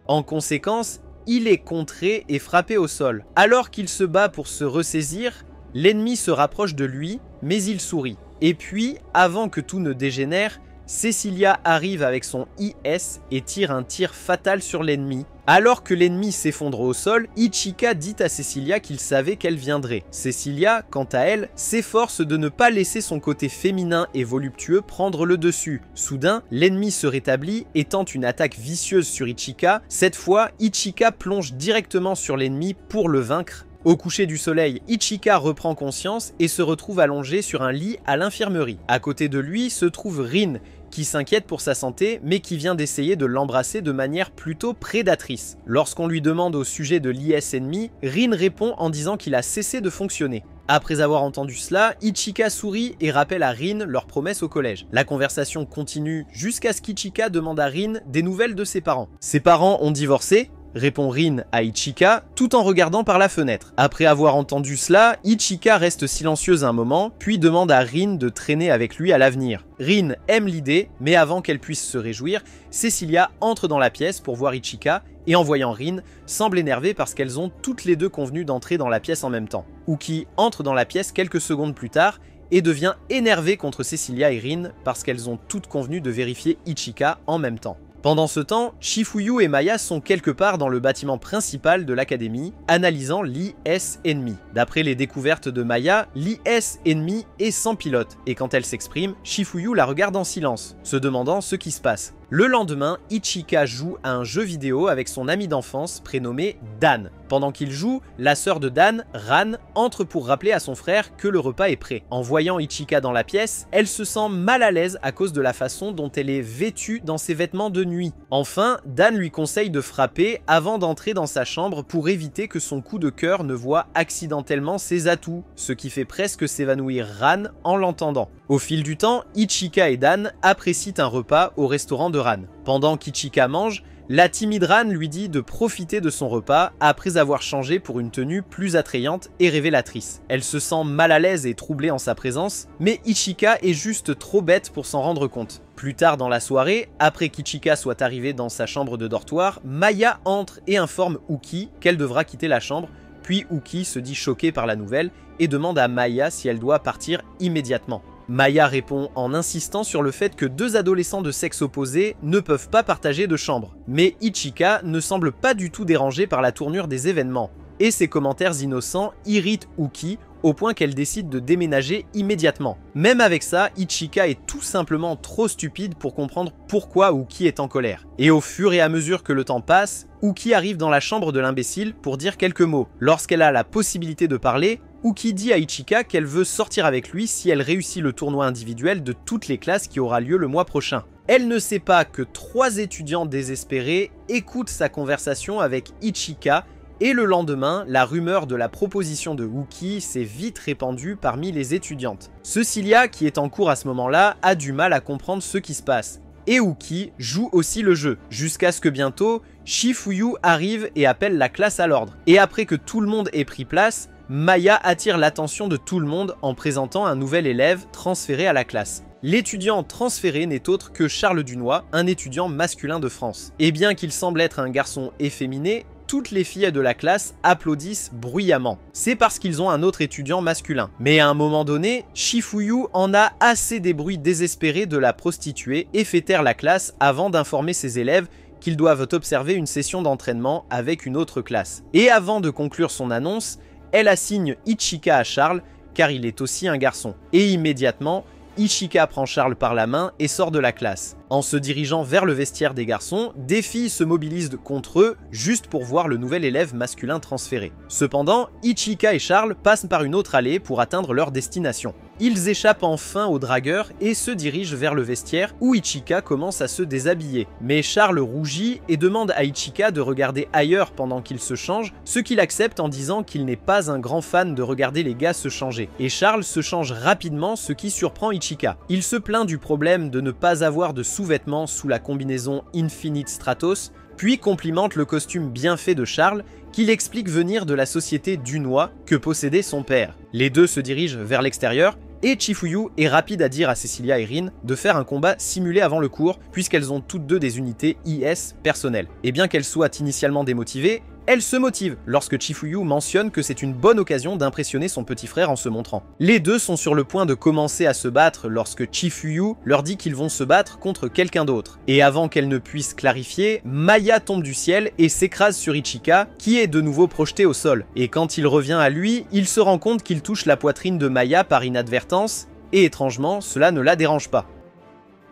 En conséquence, il est contré et frappé au sol. Alors qu'il se bat pour se ressaisir, l'ennemi se rapproche de lui, mais il sourit. Et puis, avant que tout ne dégénère, Cecilia arrive avec son IS et tire un tir fatal sur l'ennemi. Alors que l'ennemi s'effondre au sol, Ichika dit à Cecilia qu'il savait qu'elle viendrait. Cecilia, quant à elle, s'efforce de ne pas laisser son côté féminin et voluptueux prendre le dessus. Soudain, l'ennemi se rétablit et tente une attaque vicieuse sur Ichika. Cette fois, Ichika plonge directement sur l'ennemi pour le vaincre. Au coucher du soleil, Ichika reprend conscience et se retrouve allongé sur un lit à l'infirmerie. À côté de lui se trouve Rin, qui s'inquiète pour sa santé, mais qui vient d'essayer de l'embrasser de manière plutôt prédatrice. Lorsqu'on lui demande au sujet de l'IS ennemi, Rin répond en disant qu'il a cessé de fonctionner. Après avoir entendu cela, Ichika sourit et rappelle à Rin leur promesse au collège. La conversation continue jusqu'à ce qu'Ichika demande à Rin des nouvelles de ses parents. Ses parents ont divorcé, répond Rin à Ichika, tout en regardant par la fenêtre. Après avoir entendu cela, Ichika reste silencieuse un moment, puis demande à Rin de traîner avec lui à l'avenir. Rin aime l'idée, mais avant qu'elle puisse se réjouir, Cecilia entre dans la pièce pour voir Ichika, et en voyant Rin, semble énervée parce qu'elles ont toutes les deux convenu d'entrer dans la pièce en même temps. Uki entre dans la pièce quelques secondes plus tard, et devient énervée contre Cecilia et Rin parce qu'elles ont toutes convenu de vérifier Ichika en même temps. Pendant ce temps, Shifuyu et Maya sont quelque part dans le bâtiment principal de l'académie, analysant l'IS ennemi. D'après les découvertes de Maya, l'IS ennemi est sans pilote, et quand elle s'exprime, Shifuyu la regarde en silence, se demandant ce qui se passe. Le lendemain, Ichika joue à un jeu vidéo avec son ami d'enfance prénommé Dan. Pendant qu'il joue, la sœur de Dan, Ran, entre pour rappeler à son frère que le repas est prêt. En voyant Ichika dans la pièce, elle se sent mal à l'aise à cause de la façon dont elle est vêtue dans ses vêtements de nuit. Enfin, Dan lui conseille de frapper avant d'entrer dans sa chambre pour éviter que son coup de cœur ne voie accidentellement ses atouts, ce qui fait presque s'évanouir Ran en l'entendant. Au fil du temps, Ichika et Dan apprécient un repas au restaurant de Ran. Pendant qu'Ichika mange, la timide Ran lui dit de profiter de son repas après avoir changé pour une tenue plus attrayante et révélatrice. Elle se sent mal à l'aise et troublée en sa présence, mais Ichika est juste trop bête pour s'en rendre compte. Plus tard dans la soirée, après qu'Ichika soit arrivée dans sa chambre de dortoir, Maya entre et informe Uki qu'elle devra quitter la chambre, puis Uki se dit choquée par la nouvelle et demande à Maya si elle doit partir immédiatement. Maya répond en insistant sur le fait que deux adolescents de sexe opposé ne peuvent pas partager de chambre. Mais Ichika ne semble pas du tout dérangée par la tournure des événements, et ses commentaires innocents irritent Uki au point qu'elle décide de déménager immédiatement. Même avec ça, Ichika est tout simplement trop stupide pour comprendre pourquoi Uki est en colère. Et au fur et à mesure que le temps passe, Uki arrive dans la chambre de l'imbécile pour dire quelques mots. Lorsqu'elle a la possibilité de parler, Uki dit à Ichika qu'elle veut sortir avec lui si elle réussit le tournoi individuel de toutes les classes qui aura lieu le mois prochain. Elle ne sait pas que 3 étudiants désespérés écoutent sa conversation avec Ichika, et le lendemain, la rumeur de la proposition de Uki s'est vite répandue parmi les étudiantes. Cecilia, qui est en cours à ce moment-là, a du mal à comprendre ce qui se passe. Et Uki joue aussi le jeu, jusqu'à ce que bientôt, Shifuyu arrive et appelle la classe à l'ordre. Et après que tout le monde ait pris place, Maya attire l'attention de tout le monde en présentant un nouvel élève transféré à la classe. L'étudiant transféré n'est autre que Charles Dunois, un étudiant masculin de France. Et bien qu'il semble être un garçon efféminé, toutes les filles de la classe applaudissent bruyamment. C'est parce qu'ils ont un autre étudiant masculin. Mais à un moment donné, Shifuyu en a assez des bruits désespérés de la prostituée et fait taire la classe avant d'informer ses élèves qu'ils doivent observer une session d'entraînement avec une autre classe. Et avant de conclure son annonce, elle assigne Ichika à Charles car il est aussi un garçon. Et immédiatement, Ichika prend Charles par la main et sort de la classe. En se dirigeant vers le vestiaire des garçons, des filles se mobilisent contre eux juste pour voir le nouvel élève masculin transféré. Cependant, Ichika et Charles passent par une autre allée pour atteindre leur destination. Ils échappent enfin aux dragueurs et se dirigent vers le vestiaire où Ichika commence à se déshabiller. Mais Charles rougit et demande à Ichika de regarder ailleurs pendant qu'il se change, ce qu'il accepte en disant qu'il n'est pas un grand fan de regarder les gars se changer. Et Charles se change rapidement, ce qui surprend Ichika. Il se plaint du problème de ne pas avoir de sous-vêtements sous la combinaison Infinite Stratos, puis complimente le costume bien fait de Charles, qu'il explique venir de la société Dunois que possédait son père. Les deux se dirigent vers l'extérieur, et Chifuyu est rapide à dire à Cecilia et Rin de faire un combat simulé avant le cours, puisqu'elles ont toutes deux des unités IS personnelles. Et bien qu'elles soient initialement démotivées, elle se motive lorsque Chifuyu mentionne que c'est une bonne occasion d'impressionner son petit frère en se montrant. Les deux sont sur le point de commencer à se battre lorsque Chifuyu leur dit qu'ils vont se battre contre quelqu'un d'autre. Et avant qu'elle ne puisse clarifier, Maya tombe du ciel et s'écrase sur Ichika, qui est de nouveau projeté au sol. Et quand il revient à lui, il se rend compte qu'il touche la poitrine de Maya par inadvertance, et étrangement, cela ne la dérange pas.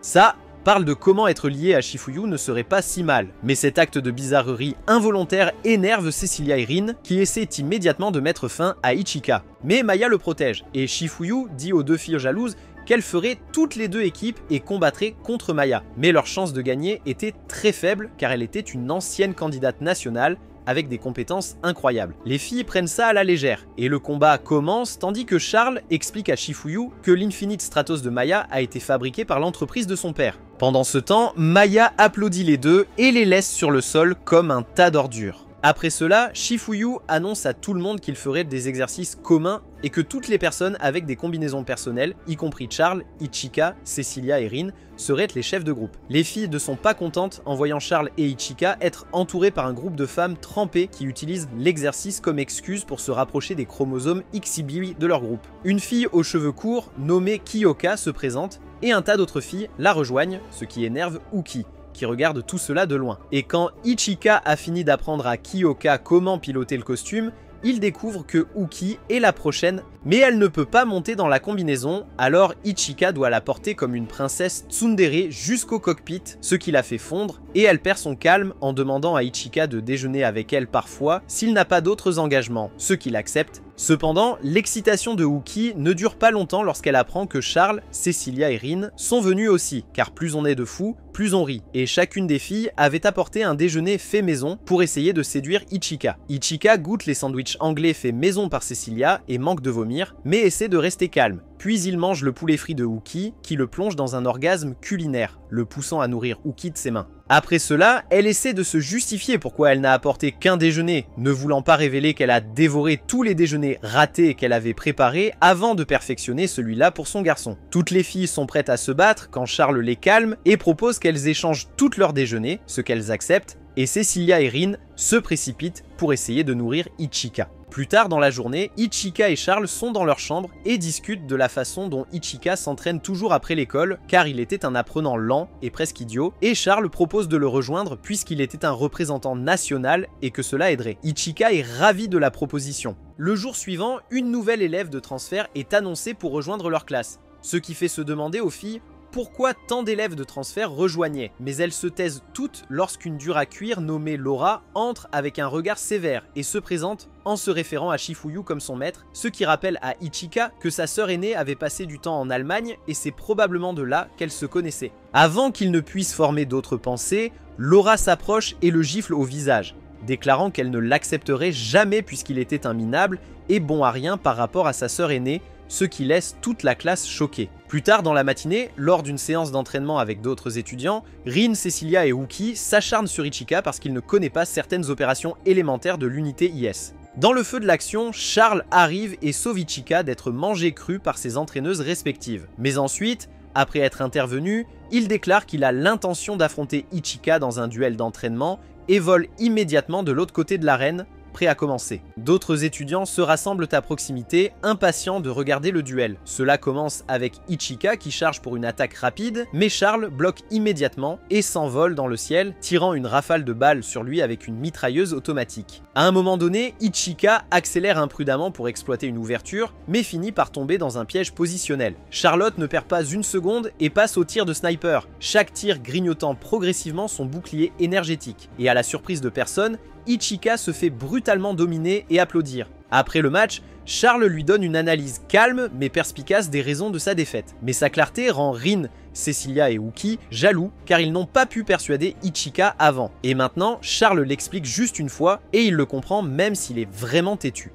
Ça parle de comment être lié à Chifuyu ne serait pas si mal, mais cet acte de bizarrerie involontaire énerve Cecilia et Rin, qui essaient immédiatement de mettre fin à Ichika. Mais Maya le protège, et Chifuyu dit aux deux filles jalouses qu'elles feraient toutes les deux équipes et combattraient contre Maya. Mais leur chance de gagner était très faible car elle était une ancienne candidate nationale avec des compétences incroyables. Les filles prennent ça à la légère, et le combat commence tandis que Charles explique à Chifuyu que l'Infinite Stratos de Maya a été fabriqué par l'entreprise de son père. Pendant ce temps, Maya applaudit les deux et les laisse sur le sol comme un tas d'ordures. Après cela, Chifuyu annonce à tout le monde qu'il ferait des exercices communs et que toutes les personnes avec des combinaisons personnelles, y compris Charles, Ichika, Cecilia et Rin, seraient les chefs de groupe. Les filles ne sont pas contentes en voyant Charles et Ichika être entourés par un groupe de femmes trempées qui utilisent l'exercice comme excuse pour se rapprocher des chromosomes XY de leur groupe. Une fille aux cheveux courts, nommée Kyoka, se présente et un tas d'autres filles la rejoignent, ce qui énerve Uki, qui regarde tout cela de loin. Et quand Ichika a fini d'apprendre à Kyoka comment piloter le costume, il découvre que Uki est la prochaine, mais elle ne peut pas monter dans la combinaison, alors Ichika doit la porter comme une princesse tsundere jusqu'au cockpit, ce qui la fait fondre, et elle perd son calme en demandant à Ichika de déjeuner avec elle parfois s'il n'a pas d'autres engagements, ce qu'il accepte. Cependant, l'excitation de Uki ne dure pas longtemps lorsqu'elle apprend que Charles, Cecilia et Rin sont venus aussi, car plus on est de fous, plus on rit, et chacune des filles avait apporté un déjeuner fait maison pour essayer de séduire Ichika. Ichika goûte les sandwichs anglais faits maison par Cecilia et manque de vomir, mais essaie de rester calme. Puis il mange le poulet frit de Uki, qui le plonge dans un orgasme culinaire, le poussant à nourrir Uki de ses mains. Après cela, elle essaie de se justifier pourquoi elle n'a apporté qu'un déjeuner, ne voulant pas révéler qu'elle a dévoré tous les déjeuners ratés qu'elle avait préparés avant de perfectionner celui-là pour son garçon. Toutes les filles sont prêtes à se battre quand Charles les calme et propose qu'elles échangent toutes leurs déjeuners, ce qu'elles acceptent, et Cecilia et Rin se précipitent pour essayer de nourrir Ichika. Plus tard dans la journée, Ichika et Charles sont dans leur chambre et discutent de la façon dont Ichika s'entraîne toujours après l'école, car il était un apprenant lent et presque idiot, et Charles propose de le rejoindre puisqu'il était un représentant national et que cela aiderait. Ichika est ravi de la proposition. Le jour suivant, une nouvelle élève de transfert est annoncée pour rejoindre leur classe, ce qui fait se demander aux filles pourquoi tant d'élèves de transfert rejoignaient, mais elles se taisent toutes lorsqu'une dure à cuire nommée Laura entre avec un regard sévère et se présente en se référant à Chifuyu comme son maître, ce qui rappelle à Ichika que sa sœur aînée avait passé du temps en Allemagne et c'est probablement de là qu'elle se connaissait. Avant qu'il ne puisse former d'autres pensées, Laura s'approche et le gifle au visage, déclarant qu'elle ne l'accepterait jamais puisqu'il était un minable et bon à rien par rapport à sa sœur aînée, ce qui laisse toute la classe choquée. Plus tard dans la matinée, lors d'une séance d'entraînement avec d'autres étudiants, Rin, Cecilia et Uki s'acharnent sur Ichika parce qu'il ne connaît pas certaines opérations élémentaires de l'unité IS. Dans le feu de l'action, Charles arrive et sauve Ichika d'être mangé cru par ses entraîneuses respectives. Mais ensuite, après être intervenu, il déclare qu'il a l'intention d'affronter Ichika dans un duel d'entraînement et vole immédiatement de l'autre côté de l'arène, prêt à commencer. D'autres étudiants se rassemblent à proximité, impatients de regarder le duel. Cela commence avec Ichika qui charge pour une attaque rapide, mais Charles bloque immédiatement et s'envole dans le ciel, tirant une rafale de balles sur lui avec une mitrailleuse automatique. À un moment donné, Ichika accélère imprudemment pour exploiter une ouverture, mais finit par tomber dans un piège positionnel. Charlotte ne perd pas une seconde et passe au tir de sniper, chaque tir grignotant progressivement son bouclier énergétique. Et à la surprise de personne, Ichika se fait brutalement dominer et applaudir. Après le match, Charles lui donne une analyse calme mais perspicace des raisons de sa défaite. Mais sa clarté rend Rin, Cecilia et Uki jaloux car ils n'ont pas pu persuader Ichika avant. Et maintenant, Charles l'explique juste une fois et il le comprend même s'il est vraiment têtu.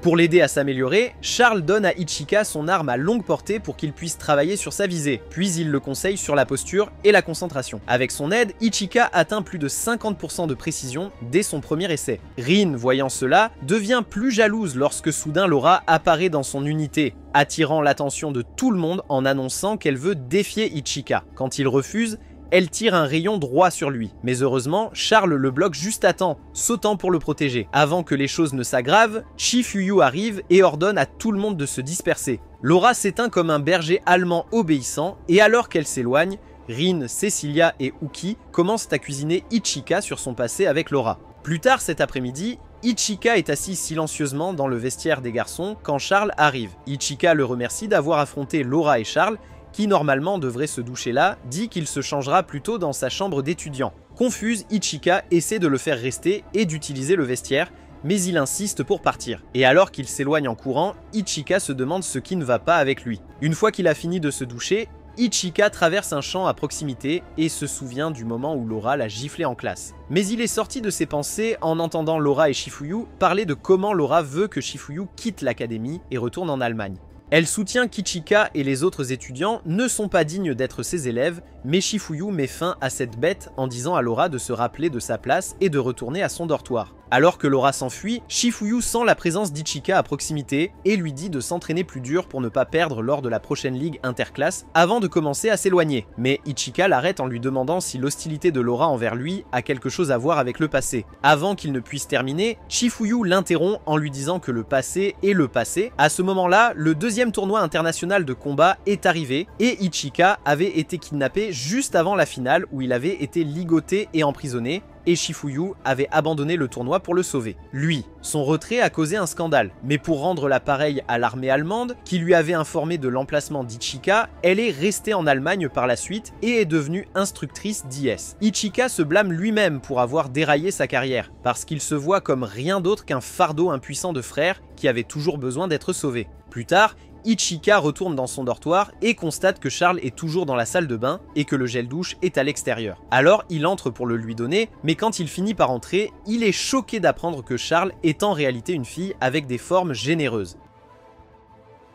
Pour l'aider à s'améliorer, Charles donne à Ichika son arme à longue portée pour qu'il puisse travailler sur sa visée, puis il le conseille sur la posture et la concentration. Avec son aide, Ichika atteint plus de 50% de précision dès son premier essai. Rin, voyant cela, devient plus jalouse lorsque soudain Laura apparaît dans son unité, attirant l'attention de tout le monde en annonçant qu'elle veut défier Ichika. Quand il refuse, elle tire un rayon droit sur lui. Mais heureusement, Charles le bloque juste à temps, sautant pour le protéger. Avant que les choses ne s'aggravent, Shifuyu arrive et ordonne à tout le monde de se disperser. Laura s'éteint comme un berger allemand obéissant, et alors qu'elle s'éloigne, Rin, Cecilia et Uki commencent à cuisiner Ichika sur son passé avec Laura. Plus tard cet après-midi, Ichika est assis silencieusement dans le vestiaire des garçons quand Charles arrive. Ichika le remercie d'avoir affronté Laura et Charles, qui normalement devrait se doucher là, dit qu'il se changera plutôt dans sa chambre d'étudiant. Confuse, Ichika essaie de le faire rester et d'utiliser le vestiaire, mais il insiste pour partir. Et alors qu'il s'éloigne en courant, Ichika se demande ce qui ne va pas avec lui. Une fois qu'il a fini de se doucher, Ichika traverse un champ à proximité et se souvient du moment où Laura l'a giflé en classe. Mais il est sorti de ses pensées en entendant Laura et Shifuyu parler de comment Laura veut que Shifuyu quitte l'académie et retourne en Allemagne. Elle soutient qu'Ichika et les autres étudiants ne sont pas dignes d'être ses élèves, mais Shifuyu met fin à cette bête en disant à Laura de se rappeler de sa place et de retourner à son dortoir. Alors que Laura s'enfuit, Shifuyu sent la présence d'Ichika à proximité et lui dit de s'entraîner plus dur pour ne pas perdre lors de la prochaine ligue interclasse avant de commencer à s'éloigner. Mais Ichika l'arrête en lui demandant si l'hostilité de Laura envers lui a quelque chose à voir avec le passé. Avant qu'il ne puisse terminer, Shifuyu l'interrompt en lui disant que le passé est le passé. À ce moment-là, le deuxième tournoi international de combat est arrivé et Ichika avait été kidnappé juste avant la finale où il avait été ligoté et emprisonné, et Shifuyu avait abandonné le tournoi pour le sauver. Lui, son retrait a causé un scandale, mais pour rendre l'appareil à l'armée allemande, qui lui avait informé de l'emplacement d'Ichika, elle est restée en Allemagne par la suite et est devenue instructrice d'IS. Ichika se blâme lui-même pour avoir déraillé sa carrière, parce qu'il se voit comme rien d'autre qu'un fardeau impuissant de frère qui avait toujours besoin d'être sauvé. Plus tard, Ichika retourne dans son dortoir et constate que Charles est toujours dans la salle de bain et que le gel douche est à l'extérieur. Alors il entre pour le lui donner, mais quand il finit par entrer, il est choqué d'apprendre que Charles est en réalité une fille avec des formes généreuses.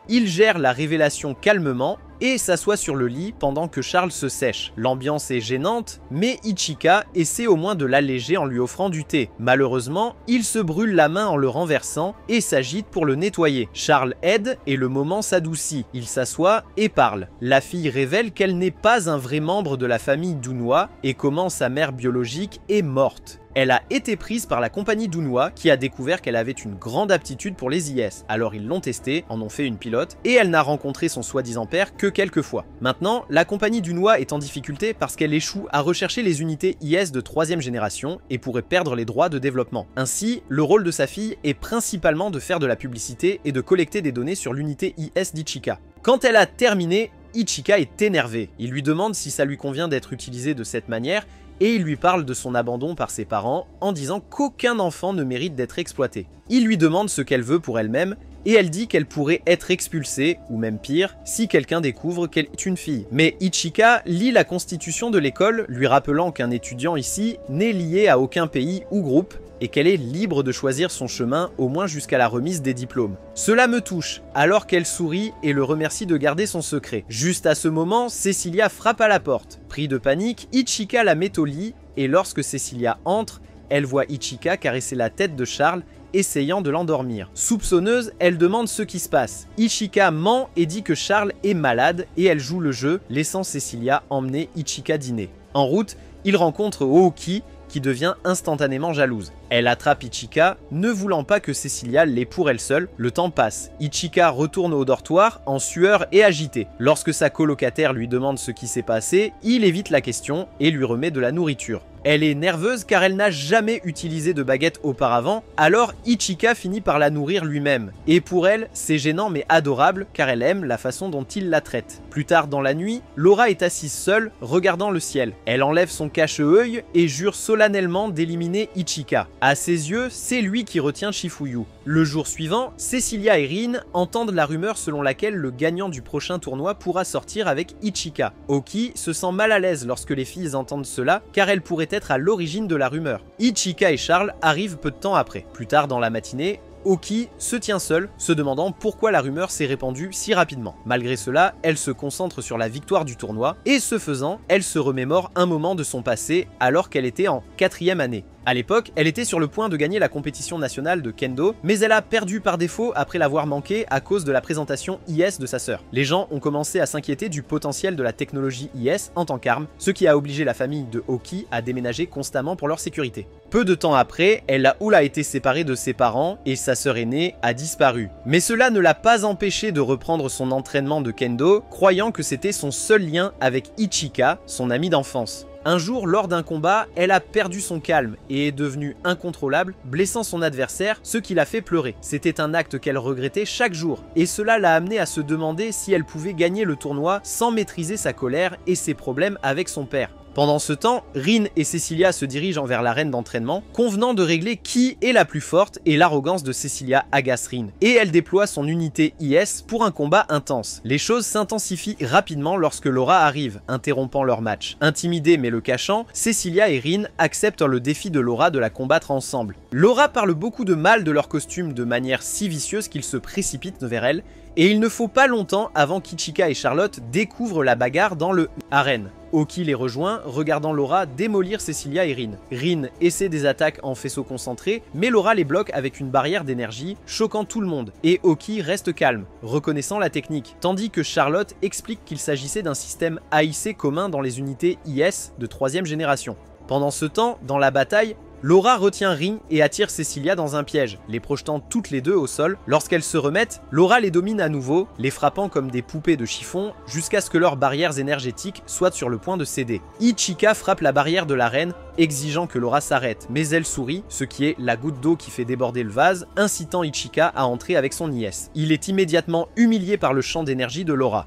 Il gère la révélation calmement et s'assoit sur le lit pendant que Charles se sèche. L'ambiance est gênante, mais Ichika essaie au moins de l'alléger en lui offrant du thé. Malheureusement, il se brûle la main en le renversant et s'agite pour le nettoyer. Charles aide et le moment s'adoucit. Il s'assoit et parle. La fille révèle qu'elle n'est pas un vrai membre de la famille Dunhua et comment sa mère biologique est morte. Elle a été prise par la compagnie Dunhua qui a découvert qu'elle avait une grande aptitude pour les IS. Alors ils l'ont testée, en ont fait une pilote, et elle n'a rencontré son soi-disant père que quelques fois. Maintenant, la compagnie Dunhua est en difficulté parce qu'elle échoue à rechercher les unités IS de 3e génération et pourrait perdre les droits de développement. Ainsi, le rôle de sa fille est principalement de faire de la publicité et de collecter des données sur l'unité IS d'Ichika. Quand elle a terminé, Ichika est énervé. Il lui demande si ça lui convient d'être utilisé de cette manière et il lui parle de son abandon par ses parents en disant qu'aucun enfant ne mérite d'être exploité. Il lui demande ce qu'elle veut pour elle-même et elle dit qu'elle pourrait être expulsée, ou même pire, si quelqu'un découvre qu'elle est une fille. Mais Ichika lit la constitution de l'école, lui rappelant qu'un étudiant ici n'est lié à aucun pays ou groupe, et qu'elle est libre de choisir son chemin au moins jusqu'à la remise des diplômes. Cela me touche, alors qu'elle sourit et le remercie de garder son secret. Juste à ce moment, Cecilia frappe à la porte. Pris de panique, Ichika la met au lit, et lorsque Cecilia entre, elle voit Ichika caresser la tête de Charles, essayant de l'endormir. Soupçonneuse, elle demande ce qui se passe. Ichika ment et dit que Charles est malade, et elle joue le jeu, laissant Cecilia emmener Ichika dîner. En route, il rencontre Ooki, qui devient instantanément jalouse. Elle attrape Ichika, ne voulant pas que Cecilia l'ait pour elle seule. Le temps passe. Ichika retourne au dortoir en sueur et agité. Lorsque sa colocataire lui demande ce qui s'est passé, il évite la question et lui remet de la nourriture. Elle est nerveuse car elle n'a jamais utilisé de baguette auparavant, alors Ichika finit par la nourrir lui-même. Et pour elle, c'est gênant mais adorable car elle aime la façon dont il la traite. Plus tard dans la nuit, Laura est assise seule, regardant le ciel. Elle enlève son cache-œil et jure solennellement d'éliminer Ichika. À ses yeux, c'est lui qui retient Shifuyu. Le jour suivant, Cecilia et Rin entendent la rumeur selon laquelle le gagnant du prochain tournoi pourra sortir avec Ichika. Oki se sent mal à l'aise lorsque les filles entendent cela car elle pourrait être à l'origine de la rumeur. Ichika et Charles arrivent peu de temps après. Plus tard dans la matinée, Oki se tient seule, se demandant pourquoi la rumeur s'est répandue si rapidement. Malgré cela, elle se concentre sur la victoire du tournoi, et ce faisant, elle se remémore un moment de son passé alors qu'elle était en 4e année. À l'époque, elle était sur le point de gagner la compétition nationale de Kendo, mais elle a perdu par défaut après l'avoir manqué à cause de la présentation IS de sa sœur. Les gens ont commencé à s'inquiéter du potentiel de la technologie IS en tant qu'arme, ce qui a obligé la famille de Oki à déménager constamment pour leur sécurité. Peu de temps après, Laoul a été séparée de ses parents et sa sœur aînée a disparu. Mais cela ne l'a pas empêché de reprendre son entraînement de Kendo, croyant que c'était son seul lien avec Ichika, son amie d'enfance. Un jour, lors d'un combat, elle a perdu son calme et est devenue incontrôlable, blessant son adversaire, ce qui l'a fait pleurer. C'était un acte qu'elle regrettait chaque jour, et cela l'a amenée à se demander si elle pouvait gagner le tournoi sans maîtriser sa colère et ses problèmes avec son père. Pendant ce temps, Rin et Cecilia se dirigent vers l'arène d'entraînement, convenant de régler qui est la plus forte, et l'arrogance de Cecilia agace Rin. Et elle déploie son unité IS pour un combat intense. Les choses s'intensifient rapidement lorsque Laura arrive, interrompant leur match. Intimidée mais le cachant, Cecilia et Rin acceptent le défi de Laura de la combattre ensemble. Laura parle beaucoup de mal de leur costume de manière si vicieuse qu'ils se précipitent vers elle, et il ne faut pas longtemps avant qu'Ichika et Charlotte découvrent la bagarre dans le arène. Oki les rejoint, regardant Laura démolir Cecilia et Rin. Rin essaie des attaques en faisceau concentré, mais Laura les bloque avec une barrière d'énergie, choquant tout le monde. Et Oki reste calme, reconnaissant la technique, tandis que Charlotte explique qu'il s'agissait d'un système AIC commun dans les unités IS de 3e génération. Pendant ce temps, dans la bataille, Laura retient Rin et attire Cecilia dans un piège, les projetant toutes les deux au sol. Lorsqu'elles se remettent, Laura les domine à nouveau, les frappant comme des poupées de chiffon, jusqu'à ce que leurs barrières énergétiques soient sur le point de céder. Ichika frappe la barrière de l'arène, exigeant que Laura s'arrête, mais elle sourit, ce qui est la goutte d'eau qui fait déborder le vase, incitant Ichika à entrer avec son IS. Il est immédiatement humilié par le champ d'énergie de Laura.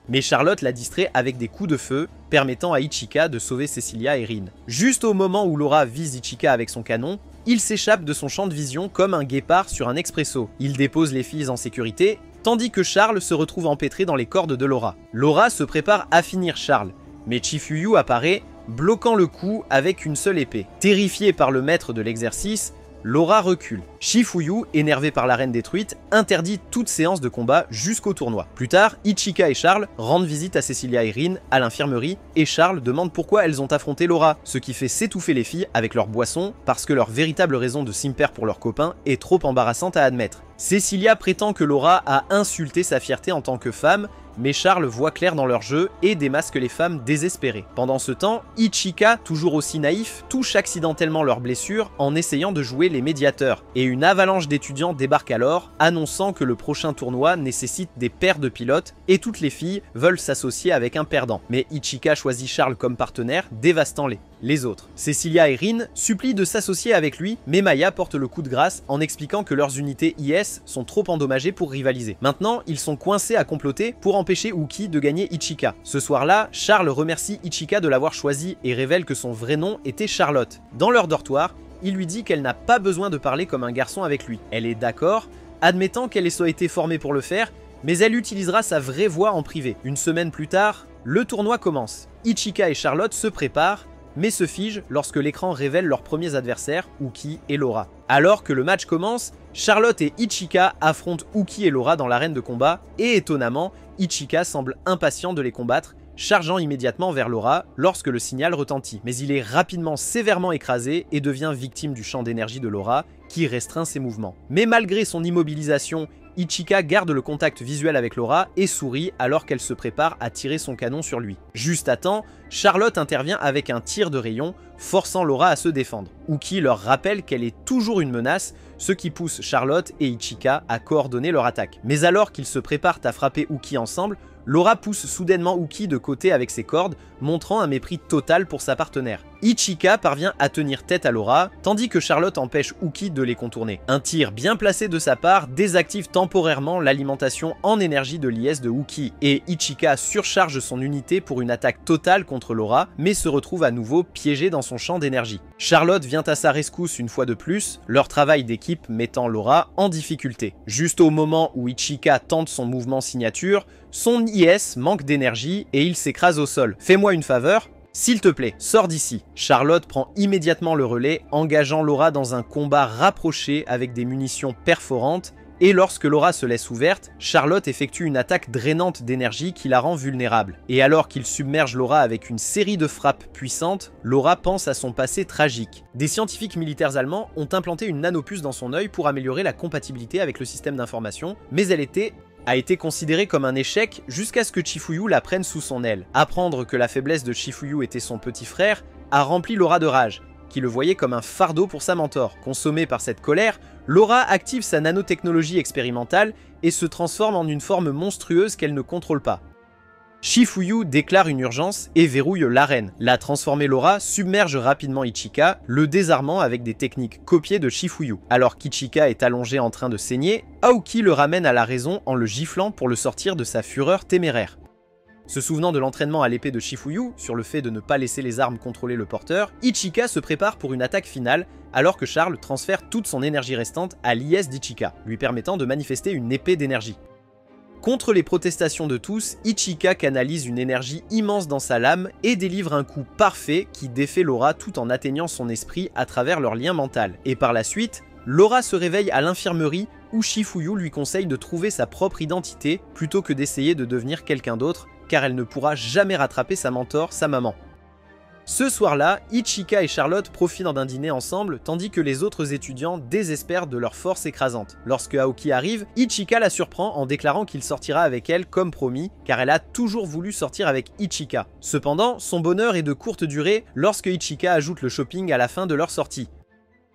Mais Charlotte la distrait avec des coups de feu, permettant à Ichika de sauver Cecilia et Rin. Juste au moment où Laura vise Ichika avec son canon, il s'échappe de son champ de vision comme un guépard sur un expresso. Il dépose les filles en sécurité, tandis que Charles se retrouve empêtré dans les cordes de Laura. Laura se prépare à finir Charles, mais Chifuyu apparaît, bloquant le coup avec une seule épée. Terrifiée par le maître de l'exercice, Laura recule. Shifuyu, énervé par l'arène détruite, interdit toute séance de combat jusqu'au tournoi. Plus tard, Ichika et Charles rendent visite à Cecilia et Rin à l'infirmerie et Charles demande pourquoi elles ont affronté Laura, ce qui fait s'étouffer les filles avec leur boisson parce que leur véritable raison de s'imper pour leurs copains est trop embarrassante à admettre. Cecilia prétend que Laura a insulté sa fierté en tant que femme, mais Charles voit clair dans leur jeu et démasque les femmes désespérées. Pendant ce temps, Ichika, toujours aussi naïf, touche accidentellement leurs blessures en essayant de jouer les médiateurs, et une avalanche d'étudiants débarque alors, annonçant que le prochain tournoi nécessite des paires de pilotes et toutes les filles veulent s'associer avec un perdant. Mais Ichika choisit Charles comme partenaire, dévastant les autres. Cecilia et Rin supplient de s'associer avec lui, mais Maya porte le coup de grâce en expliquant que leurs unités IS sont trop endommagées pour rivaliser. Maintenant, ils sont coincés à comploter pour empêcher Uki de gagner Ichika. Ce soir-là, Charles remercie Ichika de l'avoir choisi et révèle que son vrai nom était Charlotte. Dans leur dortoir, il lui dit qu'elle n'a pas besoin de parler comme un garçon avec lui. Elle est d'accord, admettant qu'elle ait été formée pour le faire, mais elle utilisera sa vraie voix en privé. Une semaine plus tard, le tournoi commence. Ichika et Charlotte se préparent, mais se figent lorsque l'écran révèle leurs premiers adversaires, Uki et Laura. Alors que le match commence, Charlotte et Ichika affrontent Uki et Laura dans l'arène de combat, et étonnamment, Ichika semble impatient de les combattre, chargeant immédiatement vers Laura lorsque le signal retentit. Mais il est rapidement sévèrement écrasé et devient victime du champ d'énergie de Laura, qui restreint ses mouvements. Mais malgré son immobilisation Ichika garde le contact visuel avec Laura et sourit alors qu'elle se prépare à tirer son canon sur lui. Juste à temps, Charlotte intervient avec un tir de rayon, forçant Laura à se défendre. Uki leur rappelle qu'elle est toujours une menace, ce qui pousse Charlotte et Ichika à coordonner leur attaque. Mais alors qu'ils se préparent à frapper Uki ensemble, Laura pousse soudainement Uki de côté avec ses cordes, montrant un mépris total pour sa partenaire. Ichika parvient à tenir tête à Laura, tandis que Charlotte empêche Uki de les contourner. Un tir bien placé de sa part désactive temporairement l'alimentation en énergie de l'IS de Uki, et Ichika surcharge son unité pour une attaque totale contre Laura, mais se retrouve à nouveau piégé dans son champ d'énergie. Charlotte vient à sa rescousse une fois de plus, leur travail d'équipe mettant Laura en difficulté. Juste au moment où Ichika tente son mouvement signature, son IS manque d'énergie et il s'écrase au sol. Fais-moi une faveur, s'il te plaît, sors d'ici. Charlotte prend immédiatement le relais, engageant Laura dans un combat rapproché avec des munitions perforantes, et lorsque Laura se laisse ouverte, Charlotte effectue une attaque drainante d'énergie qui la rend vulnérable. Et alors qu'il submerge Laura avec une série de frappes puissantes, Laura pense à son passé tragique. Des scientifiques militaires allemands ont implanté une nanopuce dans son œil pour améliorer la compatibilité avec le système d'information, mais elle a été considérée comme un échec jusqu'à ce que Chifuyu la prenne sous son aile. Apprendre que la faiblesse de Chifuyu était son petit frère a rempli Laura de rage, qui le voyait comme un fardeau pour sa mentor. Consommée par cette colère, Laura active sa nanotechnologie expérimentale et se transforme en une forme monstrueuse qu'elle ne contrôle pas. Chifuyu déclare une urgence et verrouille l'arène. La transformée Laura submerge rapidement Ichika, le désarmant avec des techniques copiées de Chifuyu. Alors qu'Ichika est allongé en train de saigner, Aoki le ramène à la raison en le giflant pour le sortir de sa fureur téméraire. Se souvenant de l'entraînement à l'épée de Chifuyu, sur le fait de ne pas laisser les armes contrôler le porteur, Ichika se prépare pour une attaque finale, alors que Charles transfère toute son énergie restante à l'IS d'Ichika, lui permettant de manifester une épée d'énergie. Contre les protestations de tous, Ichika canalise une énergie immense dans sa lame et délivre un coup parfait qui défait Laura tout en atteignant son esprit à travers leur lien mental. Et par la suite, Laura se réveille à l'infirmerie où Chifuyu lui conseille de trouver sa propre identité plutôt que d'essayer de devenir quelqu'un d'autre, car elle ne pourra jamais rattraper sa mentor, sa maman. Ce soir-là, Ichika et Charlotte profitent d'un dîner ensemble, tandis que les autres étudiants désespèrent de leur force écrasante. Lorsque Aoki arrive, Ichika la surprend en déclarant qu'il sortira avec elle comme promis, car elle a toujours voulu sortir avec Ichika. Cependant, son bonheur est de courte durée lorsque Ichika ajoute le shopping à la fin de leur sortie.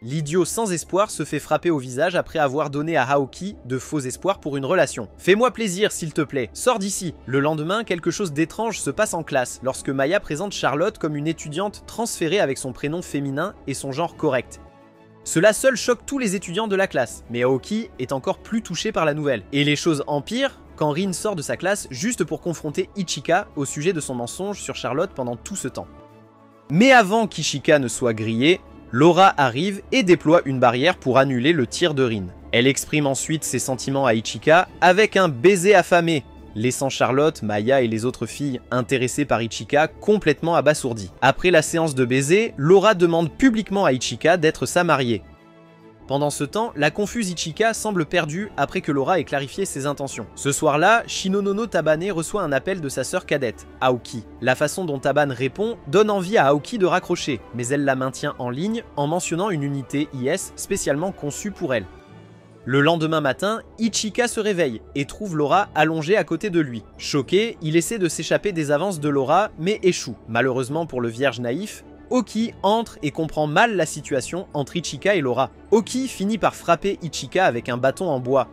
L'idiot sans espoir se fait frapper au visage après avoir donné à Aoki de faux espoirs pour une relation. « Fais-moi plaisir, s'il te plaît, sors d'ici !» Le lendemain, quelque chose d'étrange se passe en classe, lorsque Maya présente Charlotte comme une étudiante transférée avec son prénom féminin et son genre correct. Cela seul choque tous les étudiants de la classe, mais Aoki est encore plus touché par la nouvelle. Et les choses empirent quand Rin sort de sa classe juste pour confronter Ichika au sujet de son mensonge sur Charlotte pendant tout ce temps. Mais avant qu'Ichika ne soit grillé, Laura arrive et déploie une barrière pour annuler le tir de Rin. Elle exprime ensuite ses sentiments à Ichika avec un baiser affamé, laissant Charlotte, Maya et les autres filles intéressées par Ichika complètement abasourdies. Après la séance de baiser, Laura demande publiquement à Ichika d'être sa mariée. Pendant ce temps, la confuse Ichika semble perdue après que Laura ait clarifié ses intentions. Ce soir-là, Shinonono Tabane reçoit un appel de sa sœur cadette, Aoki. La façon dont Tabane répond donne envie à Aoki de raccrocher, mais elle la maintient en ligne en mentionnant une unité IS spécialement conçue pour elle. Le lendemain matin, Ichika se réveille et trouve Laura allongée à côté de lui. Choqué, il essaie de s'échapper des avances de Laura, mais échoue. Malheureusement pour le vierge naïf, Oki entre et comprend mal la situation entre Ichika et Laura. Oki finit par frapper Ichika avec un bâton en bois.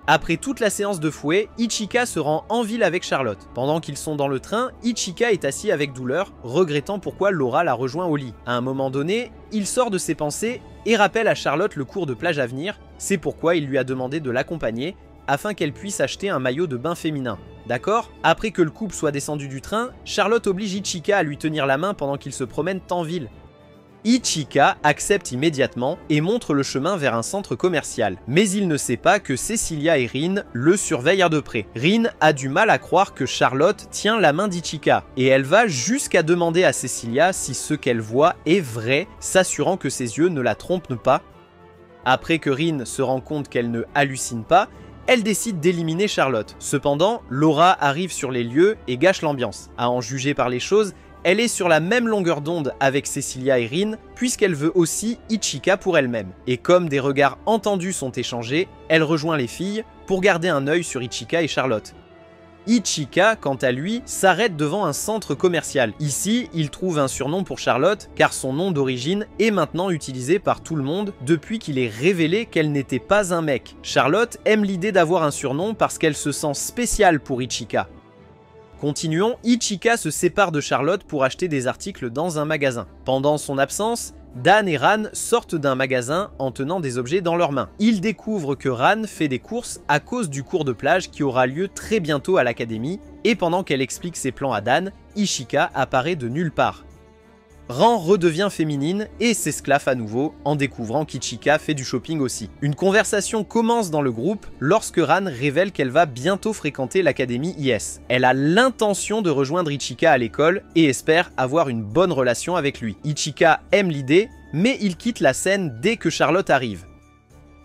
Après toute la séance de fouet, Ichika se rend en ville avec Charlotte. Pendant qu'ils sont dans le train, Ichika est assis avec douleur, regrettant pourquoi Laura l'a rejoint au lit. À un moment donné, il sort de ses pensées et rappelle à Charlotte le cours de plage à venir, c'est pourquoi il lui a demandé de l'accompagner, afin qu'elle puisse acheter un maillot de bain féminin. D'accord ? Après que le couple soit descendu du train, Charlotte oblige Ichika à lui tenir la main pendant qu'ils se promènent en ville. Ichika accepte immédiatement et montre le chemin vers un centre commercial. Mais il ne sait pas que Cecilia et Rin le surveillent de près. Rin a du mal à croire que Charlotte tient la main d'Ichika, et elle va jusqu'à demander à Cecilia si ce qu'elle voit est vrai, s'assurant que ses yeux ne la trompent pas. Après que Rin se rend compte qu'elle ne hallucine pas, elle décide d'éliminer Charlotte. Cependant, Laura arrive sur les lieux et gâche l'ambiance. À en juger par les choses, elle est sur la même longueur d'onde avec Cecilia et Rin, puisqu'elle veut aussi Ichika pour elle-même. Et comme des regards entendus sont échangés, elle rejoint les filles pour garder un œil sur Ichika et Charlotte. Ichika, quant à lui, s'arrête devant un centre commercial. Ici, il trouve un surnom pour Charlotte, car son nom d'origine est maintenant utilisé par tout le monde depuis qu'il est révélé qu'elle n'était pas un mec. Charlotte aime l'idée d'avoir un surnom parce qu'elle se sent spéciale pour Ichika. Continuons, Ichika se sépare de Charlotte pour acheter des articles dans un magasin. Pendant son absence, Dan et Ran sortent d'un magasin en tenant des objets dans leurs mains. Ils découvrent que Ran fait des courses à cause du cours de plage qui aura lieu très bientôt à l'académie, et pendant qu'elle explique ses plans à Dan, Ichika apparaît de nulle part. Ran redevient féminine et s'esclaffe à nouveau en découvrant qu'Ichika fait du shopping aussi. Une conversation commence dans le groupe lorsque Ran révèle qu'elle va bientôt fréquenter l'académie IS. Elle a l'intention de rejoindre Ichika à l'école et espère avoir une bonne relation avec lui. Ichika aime l'idée, mais il quitte la scène dès que Charlotte arrive.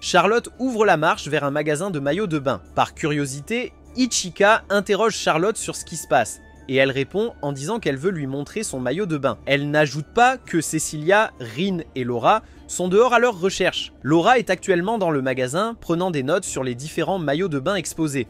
Charlotte ouvre la marche vers un magasin de maillots de bain. Par curiosité, Ichika interroge Charlotte sur ce qui se passe. Et elle répond en disant qu'elle veut lui montrer son maillot de bain. Elle n'ajoute pas que Cecilia, Rin et Laura sont dehors à leur recherche. Laura est actuellement dans le magasin prenant des notes sur les différents maillots de bain exposés.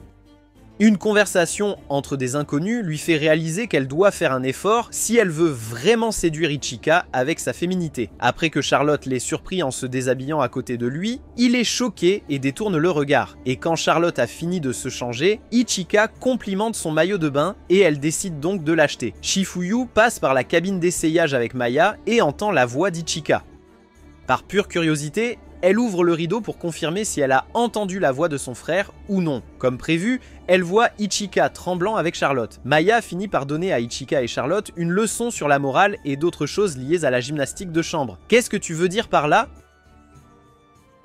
Une conversation entre des inconnus lui fait réaliser qu'elle doit faire un effort si elle veut vraiment séduire Ichika avec sa féminité. Après que Charlotte l'ait surpris en se déshabillant à côté de lui, il est choqué et détourne le regard. Et quand Charlotte a fini de se changer, Ichika complimente son maillot de bain et elle décide donc de l'acheter. Shifuyu passe par la cabine d'essayage avec Maya et entend la voix d'Ichika. Par pure curiosité, elle ouvre le rideau pour confirmer si elle a entendu la voix de son frère ou non. Comme prévu, elle voit Ichika tremblant avec Charlotte. Maya finit par donner à Ichika et Charlotte une leçon sur la morale et d'autres choses liées à la gymnastique de chambre. Qu'est-ce que tu veux dire par là ?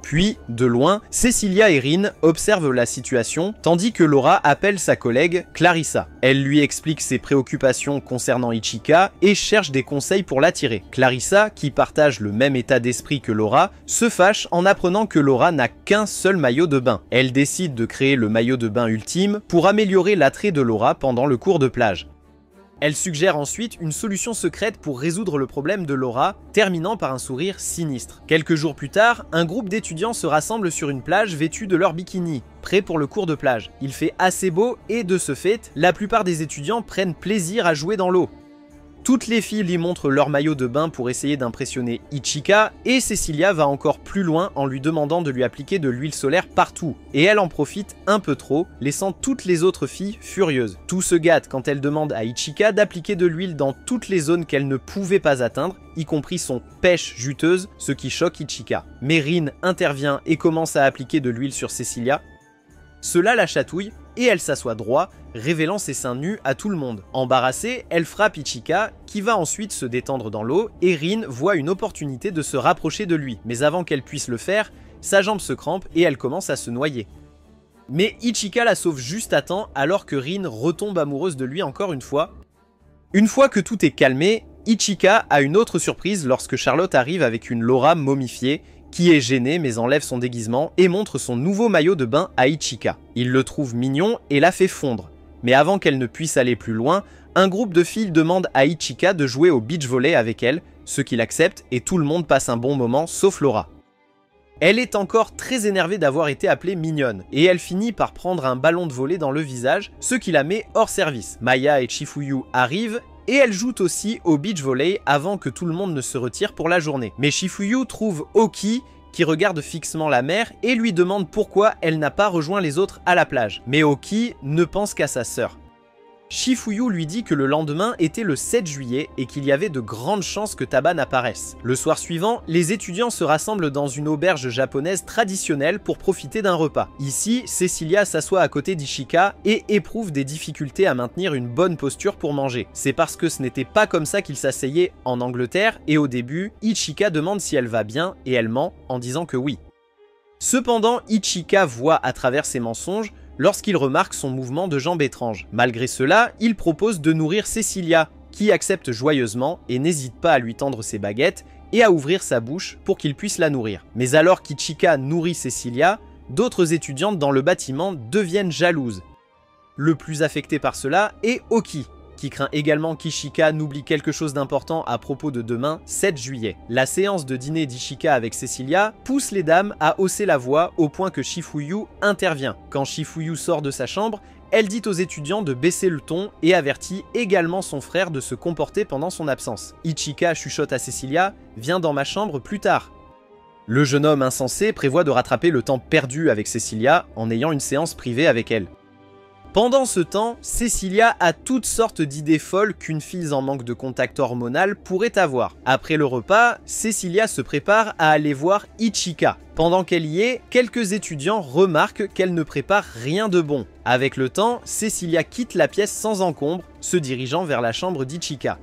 Puis, de loin, Cecilia et Rin observent la situation, tandis que Laura appelle sa collègue Clarissa. Elle lui explique ses préoccupations concernant Ichika et cherche des conseils pour l'attirer. Clarissa, qui partage le même état d'esprit que Laura, se fâche en apprenant que Laura n'a qu'un seul maillot de bain. Elle décide de créer le maillot de bain ultime pour améliorer l'attrait de Laura pendant le cours de plage. Elle suggère ensuite une solution secrète pour résoudre le problème de Laura, terminant par un sourire sinistre. Quelques jours plus tard, un groupe d'étudiants se rassemble sur une plage vêtus de leur bikini, prêts pour le cours de plage. Il fait assez beau et de ce fait, la plupart des étudiants prennent plaisir à jouer dans l'eau. Toutes les filles lui montrent leur maillot de bain pour essayer d'impressionner Ichika, et Cecilia va encore plus loin en lui demandant de lui appliquer de l'huile solaire partout. Et elle en profite un peu trop, laissant toutes les autres filles furieuses. Tout se gâte quand elle demande à Ichika d'appliquer de l'huile dans toutes les zones qu'elle ne pouvait pas atteindre, y compris son pêche juteuse, ce qui choque Ichika. Mais Rin intervient et commence à appliquer de l'huile sur Cecilia. Cela la chatouille, et elle s'assoit droit, révélant ses seins nus à tout le monde. Embarrassée, elle frappe Ichika, qui va ensuite se détendre dans l'eau, et Rin voit une opportunité de se rapprocher de lui. Mais avant qu'elle puisse le faire, sa jambe se crampe et elle commence à se noyer. Mais Ichika la sauve juste à temps alors que Rin retombe amoureuse de lui encore une fois. Une fois que tout est calmé, Ichika a une autre surprise lorsque Charlotte arrive avec une Laura momifiée, qui est gênée mais enlève son déguisement et montre son nouveau maillot de bain à Ichika. Il le trouve mignon et la fait fondre. Mais avant qu'elle ne puisse aller plus loin, un groupe de filles demande à Ichika de jouer au beach volley avec elle, ce qu'il accepte et tout le monde passe un bon moment sauf Laura. Elle est encore très énervée d'avoir été appelée mignonne, et elle finit par prendre un ballon de volley dans le visage, ce qui la met hors service. Maya et Shifuyu arrivent, et elles jouent aussi au beach volley avant que tout le monde ne se retire pour la journée. Mais Shifuyu trouve Oki, qui regarde fixement la mer, et lui demande pourquoi elle n'a pas rejoint les autres à la plage. Mais Oki ne pense qu'à sa sœur. Shifuyu lui dit que le lendemain était le 7 juillet et qu'il y avait de grandes chances que Taban apparaisse. Le soir suivant, les étudiants se rassemblent dans une auberge japonaise traditionnelle pour profiter d'un repas. Ici, Cecilia s'assoit à côté d'Ichika et éprouve des difficultés à maintenir une bonne posture pour manger. C'est parce que ce n'était pas comme ça qu'ils s'asseyaient en Angleterre et au début, Ichika demande si elle va bien et elle ment en disant que oui. Cependant, Ichika voit à travers ses mensonges lorsqu'il remarque son mouvement de jambes étrange. Malgré cela, il propose de nourrir Cecilia, qui accepte joyeusement et n'hésite pas à lui tendre ses baguettes et à ouvrir sa bouche pour qu'il puisse la nourrir. Mais alors qu'Ichika nourrit Cecilia, d'autres étudiantes dans le bâtiment deviennent jalouses. Le plus affecté par cela est Oki, qui craint également qu'Ichika n'oublie quelque chose d'important à propos de demain, 7 juillet. La séance de dîner d'Ichika avec Cecilia pousse les dames à hausser la voix au point que Shifuyu intervient. Quand Shifuyu sort de sa chambre, elle dit aux étudiants de baisser le ton et avertit également son frère de se comporter pendant son absence. Ichika chuchote à Cecilia « Viens dans ma chambre plus tard ». Le jeune homme insensé prévoit de rattraper le temps perdu avec Cecilia en ayant une séance privée avec elle. Pendant ce temps, Cecilia a toutes sortes d'idées folles qu'une fille en manque de contact hormonal pourrait avoir. Après le repas, Cecilia se prépare à aller voir Ichika. Pendant qu'elle y est, quelques étudiants remarquent qu'elle ne prépare rien de bon. Avec le temps, Cecilia quitte la pièce sans encombre, se dirigeant vers la chambre d'Ichika.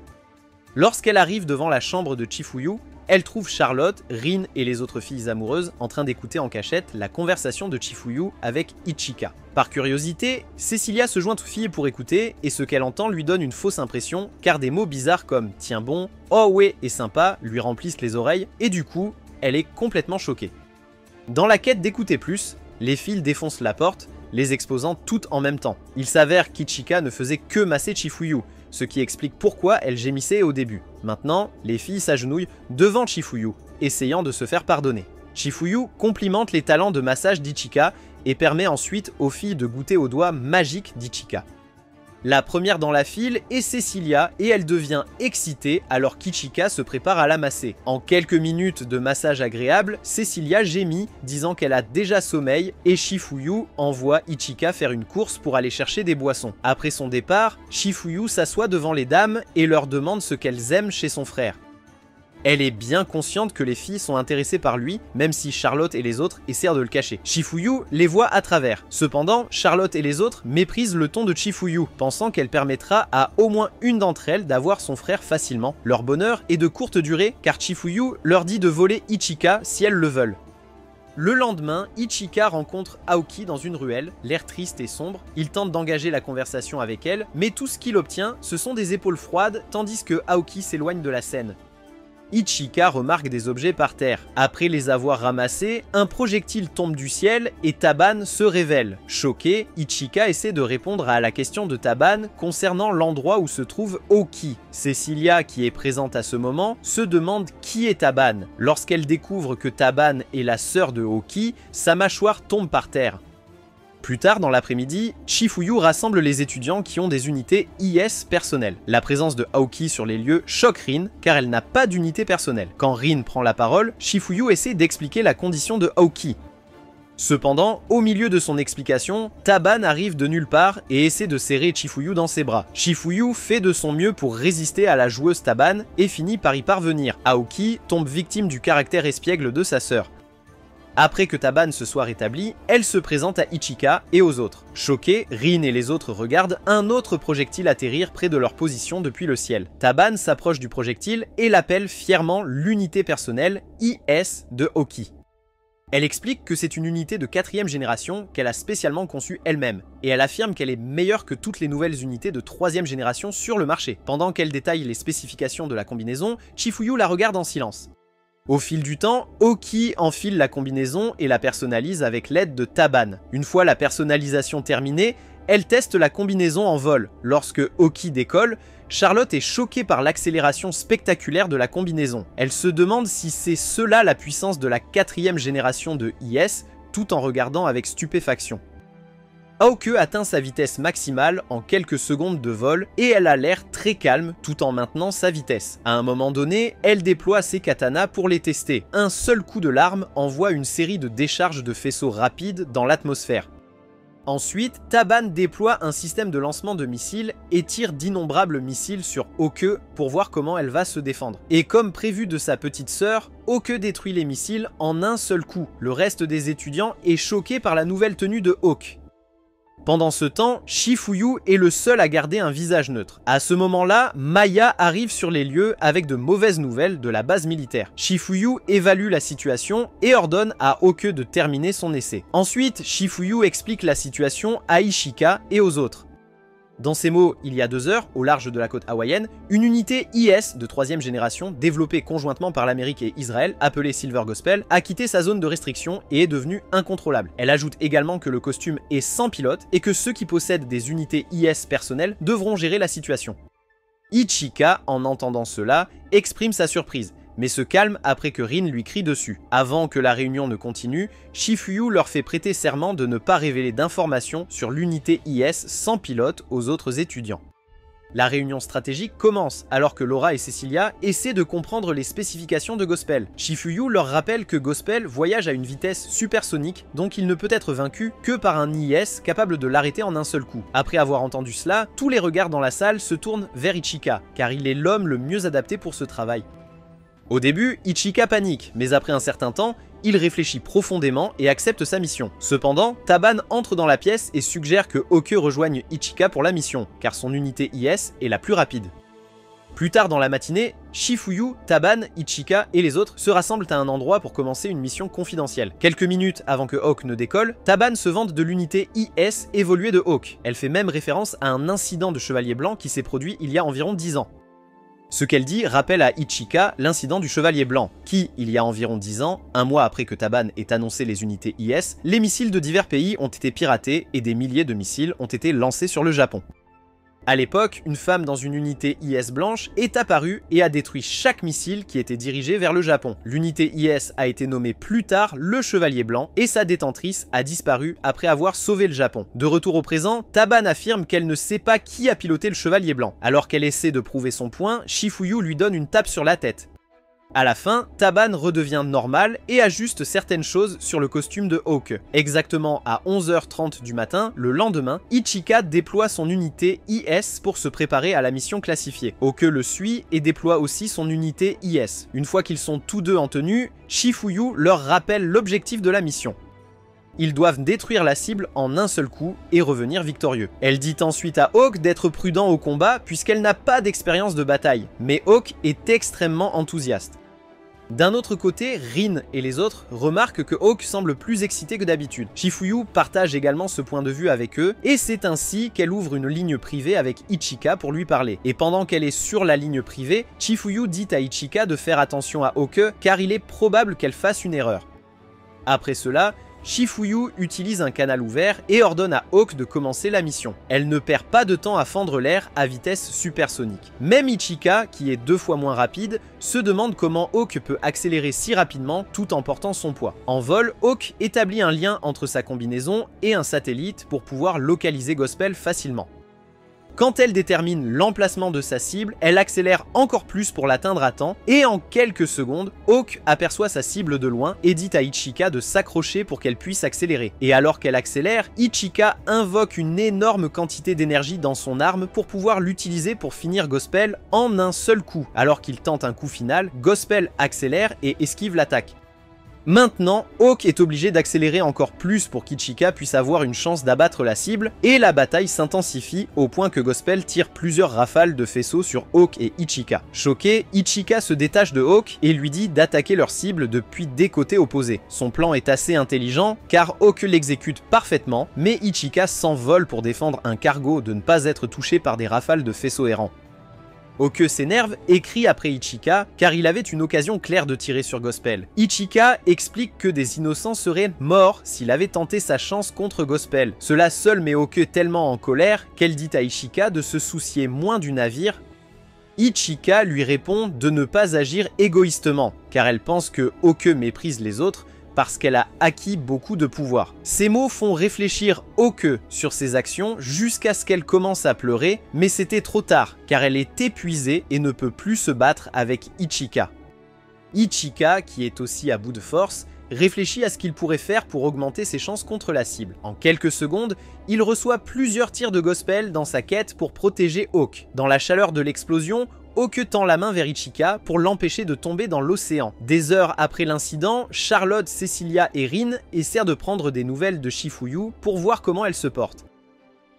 Lorsqu'elle arrive devant la chambre de Chifuyu, elle trouve Charlotte, Rin et les autres filles amoureuses en train d'écouter en cachette la conversation de Chifuyu avec Ichika. Par curiosité, Cecilia se joint aux filles pour écouter et ce qu'elle entend lui donne une fausse impression car des mots bizarres comme « tiens bon »,« oh ouais » et « sympa » lui remplissent les oreilles et du coup, elle est complètement choquée. Dans la quête d'écouter plus, les filles défoncent la porte, les exposant toutes en même temps. Il s'avère qu'Ichika ne faisait que masser Chifuyu, ce qui explique pourquoi elle gémissait au début. Maintenant, les filles s'agenouillent devant Chifuyu, essayant de se faire pardonner. Chifuyu complimente les talents de massage d'Ichika et permet ensuite aux filles de goûter aux doigts magiques d'Ichika. La première dans la file est Cecilia et elle devient excitée alors qu'Ichika se prépare à la masser. En quelques minutes de massage agréable, Cecilia gémit disant qu'elle a déjà sommeil et Chifuyu envoie Ichika faire une course pour aller chercher des boissons. Après son départ, Chifuyu s'assoit devant les dames et leur demande ce qu'elles aiment chez son frère. Elle est bien consciente que les filles sont intéressées par lui, même si Charlotte et les autres essaient de le cacher. Chifuyu les voit à travers. Cependant, Charlotte et les autres méprisent le ton de Chifuyu, pensant qu'elle permettra à au moins une d'entre elles d'avoir son frère facilement. Leur bonheur est de courte durée, car Chifuyu leur dit de voler Ichika si elles le veulent. Le lendemain, Ichika rencontre Aoki dans une ruelle, l'air triste et sombre. Il tente d'engager la conversation avec elle, mais tout ce qu'il obtient, ce sont des épaules froides, tandis que Aoki s'éloigne de la scène. Ichika remarque des objets par terre. Après les avoir ramassés, un projectile tombe du ciel et Taban se révèle. Choqué, Ichika essaie de répondre à la question de Taban concernant l'endroit où se trouve Oki. Cecilia, qui est présente à ce moment, se demande qui est Taban. Lorsqu'elle découvre que Taban est la sœur de Oki, sa mâchoire tombe par terre. Plus tard dans l'après-midi, Chifuyu rassemble les étudiants qui ont des unités IS personnelles. La présence de Aoki sur les lieux choque Rin car elle n'a pas d'unité personnelle. Quand Rin prend la parole, Chifuyu essaie d'expliquer la condition de Aoki. Cependant, au milieu de son explication, Taban arrive de nulle part et essaie de serrer Chifuyu dans ses bras. Chifuyu fait de son mieux pour résister à la joueuse Taban et finit par y parvenir. Aoki tombe victime du caractère espiègle de sa sœur. Après que Taban se soit rétablie, elle se présente à Ichika et aux autres. Choqués, Rin et les autres regardent un autre projectile atterrir près de leur position depuis le ciel. Taban s'approche du projectile et l'appelle fièrement l'unité personnelle IS de Oki. Elle explique que c'est une unité de 4e génération qu'elle a spécialement conçue elle-même, et elle affirme qu'elle est meilleure que toutes les nouvelles unités de 3e génération sur le marché. Pendant qu'elle détaille les spécifications de la combinaison, Chifuyu la regarde en silence. Au fil du temps, Oki enfile la combinaison et la personnalise avec l'aide de Taban. Une fois la personnalisation terminée, elle teste la combinaison en vol. Lorsque Oki décolle, Charlotte est choquée par l'accélération spectaculaire de la combinaison. Elle se demande si c'est cela la puissance de la 4e génération de IS, tout en regardant avec stupéfaction. Aoke atteint sa vitesse maximale en quelques secondes de vol et elle a l'air très calme tout en maintenant sa vitesse. À un moment donné, elle déploie ses katanas pour les tester. Un seul coup de l'arme envoie une série de décharges de faisceaux rapides dans l'atmosphère. Ensuite, Taban déploie un système de lancement de missiles et tire d'innombrables missiles sur Aoke pour voir comment elle va se défendre. Et comme prévu de sa petite sœur, Aoke détruit les missiles en un seul coup. Le reste des étudiants est choqué par la nouvelle tenue de Hawk. Pendant ce temps, Chifuyu est le seul à garder un visage neutre. À ce moment-là, Maya arrive sur les lieux avec de mauvaises nouvelles de la base militaire. Chifuyu évalue la situation et ordonne à Aoke de terminer son essai. Ensuite, Chifuyu explique la situation à Ichika et aux autres. Dans ces mots, il y a 2 heures, au large de la côte hawaïenne, une unité IS de 3e génération, développée conjointement par l'Amérique et Israël, appelée Silver Gospel, a quitté sa zone de restriction et est devenue incontrôlable. Elle ajoute également que le costume est sans pilote et que ceux qui possèdent des unités IS personnelles devront gérer la situation. Ichika, en entendant cela, exprime sa surprise, mais se calme après que Rin lui crie dessus. Avant que la réunion ne continue, Shifuyu leur fait prêter serment de ne pas révéler d'informations sur l'unité IS sans pilote aux autres étudiants. La réunion stratégique commence alors que Laura et Cecilia essaient de comprendre les spécifications de Gospel. Shifuyu leur rappelle que Gospel voyage à une vitesse supersonique, donc il ne peut être vaincu que par un IS capable de l'arrêter en un seul coup. Après avoir entendu cela, tous les regards dans la salle se tournent vers Ichika, car il est l'homme le mieux adapté pour ce travail. Au début, Ichika panique, mais après un certain temps, il réfléchit profondément et accepte sa mission. Cependant, Taban entre dans la pièce et suggère que Oke rejoigne Ichika pour la mission, car son unité IS est la plus rapide. Plus tard dans la matinée, Shifuyu, Taban, Ichika et les autres se rassemblent à un endroit pour commencer une mission confidentielle. Quelques minutes avant que Hawk ne décolle, Taban se vante de l'unité IS évoluée de Hawk. Elle fait même référence à un incident de Chevalier Blanc qui s'est produit il y a environ 10 ans. Ce qu'elle dit rappelle à Ichika l'incident du Chevalier Blanc, qui, il y a environ 10 ans, un mois après que Taban ait annoncé les unités IS, les missiles de divers pays ont été piratés et des milliers de missiles ont été lancés sur le Japon. À l'époque, une femme dans une unité IS blanche est apparue et a détruit chaque missile qui était dirigé vers le Japon. L'unité IS a été nommée plus tard le Chevalier Blanc et sa détentrice a disparu après avoir sauvé le Japon. De retour au présent, Taban affirme qu'elle ne sait pas qui a piloté le Chevalier Blanc. Alors qu'elle essaie de prouver son point, Shifuyu lui donne une tape sur la tête. À la fin, Taban redevient normal et ajuste certaines choses sur le costume de Hawk. Exactement à 11h30 du matin, le lendemain, Ichika déploie son unité IS pour se préparer à la mission classifiée. Hawk le suit et déploie aussi son unité IS. Une fois qu'ils sont tous deux en tenue, Shifuyu leur rappelle l'objectif de la mission. Ils doivent détruire la cible en un seul coup et revenir victorieux. Elle dit ensuite à Hawk d'être prudent au combat puisqu'elle n'a pas d'expérience de bataille, mais Hawk est extrêmement enthousiaste. D'un autre côté, Rin et les autres remarquent que Hawk semble plus excité que d'habitude. Shifuyu partage également ce point de vue avec eux, et c'est ainsi qu'elle ouvre une ligne privée avec Ichika pour lui parler. Et pendant qu'elle est sur la ligne privée, Shifuyu dit à Ichika de faire attention à Hawk car il est probable qu'elle fasse une erreur. Après cela, Shifuyu utilise un canal ouvert et ordonne à Hawk de commencer la mission. Elle ne perd pas de temps à fendre l'air à vitesse supersonique. Même Ichika, qui est 2 fois moins rapide, se demande comment Hawk peut accélérer si rapidement tout en portant son poids. En vol, Hawk établit un lien entre sa combinaison et un satellite pour pouvoir localiser Gospel facilement. Quand elle détermine l'emplacement de sa cible, elle accélère encore plus pour l'atteindre à temps, et en quelques secondes, Hawk aperçoit sa cible de loin et dit à Ichika de s'accrocher pour qu'elle puisse accélérer. Et alors qu'elle accélère, Ichika invoque une énorme quantité d'énergie dans son arme pour pouvoir l'utiliser pour finir Gospel en un seul coup. Alors qu'il tente un coup final, Gospel accélère et esquive l'attaque. Maintenant, Hawk est obligé d'accélérer encore plus pour qu'Ichika puisse avoir une chance d'abattre la cible, et la bataille s'intensifie au point que Gospel tire plusieurs rafales de faisceaux sur Hawk et Ichika. Choqué, Ichika se détache de Hawk et lui dit d'attaquer leur cible depuis des côtés opposés. Son plan est assez intelligent car Hawk l'exécute parfaitement, mais Ichika s'envole pour défendre un cargo de ne pas être touché par des rafales de faisceaux errants. Hawk s'énerve et crie après Ichika car il avait une occasion claire de tirer sur Gospel. Ichika explique que des innocents seraient morts s'il avait tenté sa chance contre Gospel. Cela seul met Hawk tellement en colère qu'elle dit à Ichika de se soucier moins du navire. Ichika lui répond de ne pas agir égoïstement car elle pense que Hawk méprise les autres parce qu'elle a acquis beaucoup de pouvoir. Ces mots font réfléchir Hawk sur ses actions jusqu'à ce qu'elle commence à pleurer, mais c'était trop tard, car elle est épuisée et ne peut plus se battre avec Ichika. Ichika, qui est aussi à bout de force, réfléchit à ce qu'il pourrait faire pour augmenter ses chances contre la cible. En quelques secondes, il reçoit plusieurs tirs de Gospel dans sa quête pour protéger Hawk. Dans la chaleur de l'explosion, Hawk tend la main vers Ichika pour l'empêcher de tomber dans l'océan. Des heures après l'incident, Charlotte, Cecilia et Rin essaient de prendre des nouvelles de Shifuyu pour voir comment elle se porte.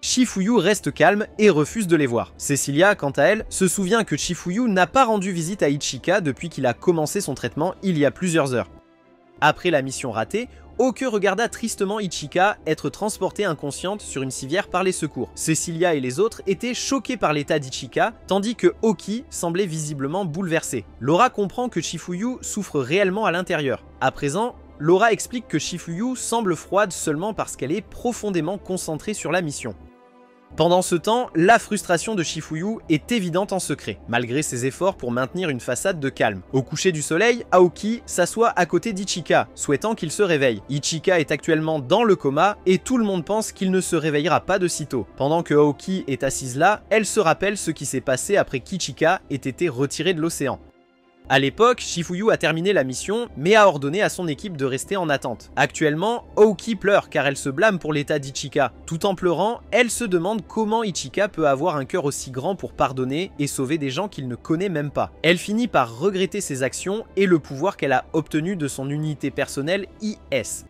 Shifuyu reste calme et refuse de les voir. Cecilia, quant à elle, se souvient que Shifuyu n'a pas rendu visite à Ichika depuis qu'il a commencé son traitement il y a plusieurs heures. Après la mission ratée, Oke regarda tristement Ichika être transportée inconsciente sur une civière par les secours. Cecilia et les autres étaient choqués par l'état d'Ichika, tandis que Oki semblait visiblement bouleversé. Laura comprend que Shifuyu souffre réellement à l'intérieur. À présent, Laura explique que Shifuyu semble froide seulement parce qu'elle est profondément concentrée sur la mission. Pendant ce temps, la frustration de Shifuyu est évidente en secret, malgré ses efforts pour maintenir une façade de calme. Au coucher du soleil, Aoki s'assoit à côté d'Ichika, souhaitant qu'il se réveille. Ichika est actuellement dans le coma et tout le monde pense qu'il ne se réveillera pas de sitôt. Pendant que Aoki est assise là, elle se rappelle ce qui s'est passé après qu'Ichika ait été retiré de l'océan. À l'époque, Shifuyu a terminé la mission, mais a ordonné à son équipe de rester en attente. Actuellement, Aoki pleure car elle se blâme pour l'état d'Ichika. Tout en pleurant, elle se demande comment Ichika peut avoir un cœur aussi grand pour pardonner et sauver des gens qu'il ne connaît même pas. Elle finit par regretter ses actions et le pouvoir qu'elle a obtenu de son unité personnelle IS.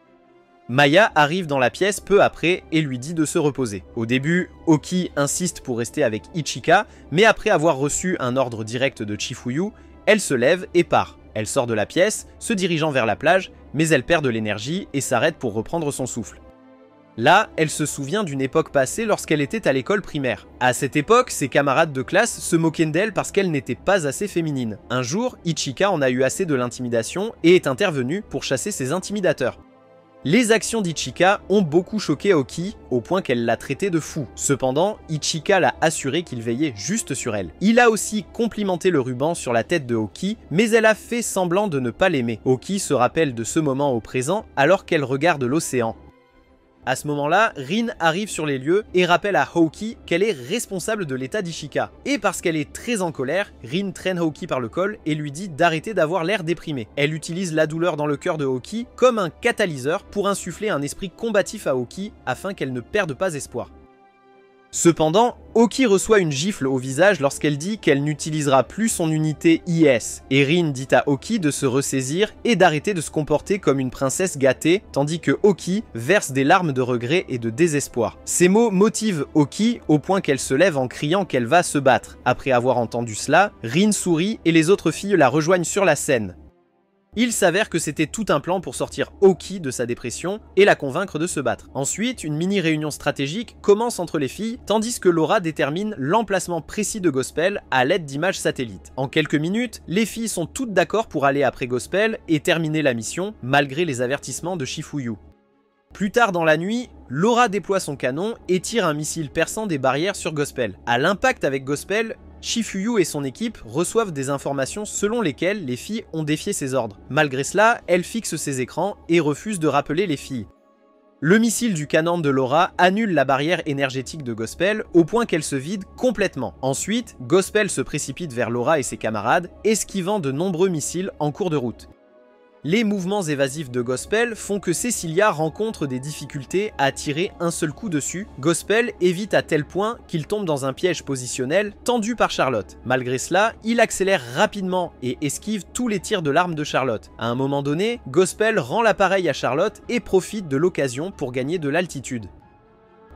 Maya arrive dans la pièce peu après et lui dit de se reposer. Au début, Oki insiste pour rester avec Ichika, mais après avoir reçu un ordre direct de Shifuyu, elle se lève et part. Elle sort de la pièce, se dirigeant vers la plage, mais elle perd de l'énergie et s'arrête pour reprendre son souffle. Là, elle se souvient d'une époque passée lorsqu'elle était à l'école primaire. À cette époque, ses camarades de classe se moquaient d'elle parce qu'elle n'était pas assez féminine. Un jour, Ichika en a eu assez de l'intimidation et est intervenue pour chasser ses intimidateurs. Les actions d'Ichika ont beaucoup choqué Oki, au point qu'elle l'a traité de fou. Cependant, Ichika l'a assuré qu'il veillait juste sur elle. Il a aussi complimenté le ruban sur la tête de Oki, mais elle a fait semblant de ne pas l'aimer. Oki se rappelle de ce moment au présent, alors qu'elle regarde l'océan. À ce moment-là, Rin arrive sur les lieux et rappelle à Houki qu'elle est responsable de l'état d'Ichika. Et parce qu'elle est très en colère, Rin traîne Houki par le col et lui dit d'arrêter d'avoir l'air déprimé. Elle utilise la douleur dans le cœur de Houki comme un catalyseur pour insuffler un esprit combatif à Houki afin qu'elle ne perde pas espoir. Cependant, Oki reçoit une gifle au visage lorsqu'elle dit qu'elle n'utilisera plus son unité IS, et Rin dit à Oki de se ressaisir et d'arrêter de se comporter comme une princesse gâtée, tandis que Oki verse des larmes de regret et de désespoir. Ces mots motivent Oki au point qu'elle se lève en criant qu'elle va se battre. Après avoir entendu cela, Rin sourit et les autres filles la rejoignent sur la scène. Il s'avère que c'était tout un plan pour sortir Oki de sa dépression et la convaincre de se battre. Ensuite, une mini-réunion stratégique commence entre les filles, tandis que Laura détermine l'emplacement précis de Gospel à l'aide d'images satellites. En quelques minutes, les filles sont toutes d'accord pour aller après Gospel et terminer la mission, malgré les avertissements de Shifuyu. Plus tard dans la nuit, Laura déploie son canon et tire un missile perçant des barrières sur Gospel. À l'impact avec Gospel, Shifuyu et son équipe reçoivent des informations selon lesquelles les filles ont défié ses ordres. Malgré cela, elle fixe ses écrans et refuse de rappeler les filles. Le missile du canon de Laura annule la barrière énergétique de Gospel au point qu'elle se vide complètement. Ensuite, Gospel se précipite vers Laura et ses camarades, esquivant de nombreux missiles en cours de route. Les mouvements évasifs de Gospel font que Cecilia rencontre des difficultés à tirer un seul coup dessus. Gospel évite à tel point qu'il tombe dans un piège positionnel tendu par Charlotte. Malgré cela, il accélère rapidement et esquive tous les tirs de l'arme de Charlotte. À un moment donné, Gospel rend l'appareil à Charlotte et profite de l'occasion pour gagner de l'altitude.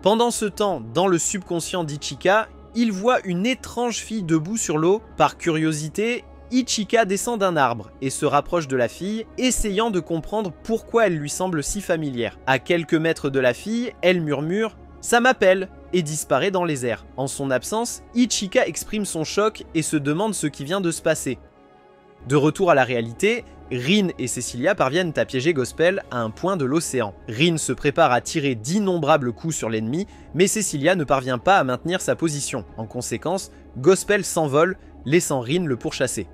Pendant ce temps, dans le subconscient d'Ichika, il voit une étrange fille debout sur l'eau. Par curiosité, Ichika descend d'un arbre et se rapproche de la fille, essayant de comprendre pourquoi elle lui semble si familière. À quelques mètres de la fille, elle murmure « Ça m'appelle !» et disparaît dans les airs. En son absence, Ichika exprime son choc et se demande ce qui vient de se passer. De retour à la réalité, Rin et Cecilia parviennent à piéger Gospel à un point de l'océan. Rin se prépare à tirer d'innombrables coups sur l'ennemi, mais Cecilia ne parvient pas à maintenir sa position. En conséquence, Gospel s'envole, laissant Rin le pourchasser.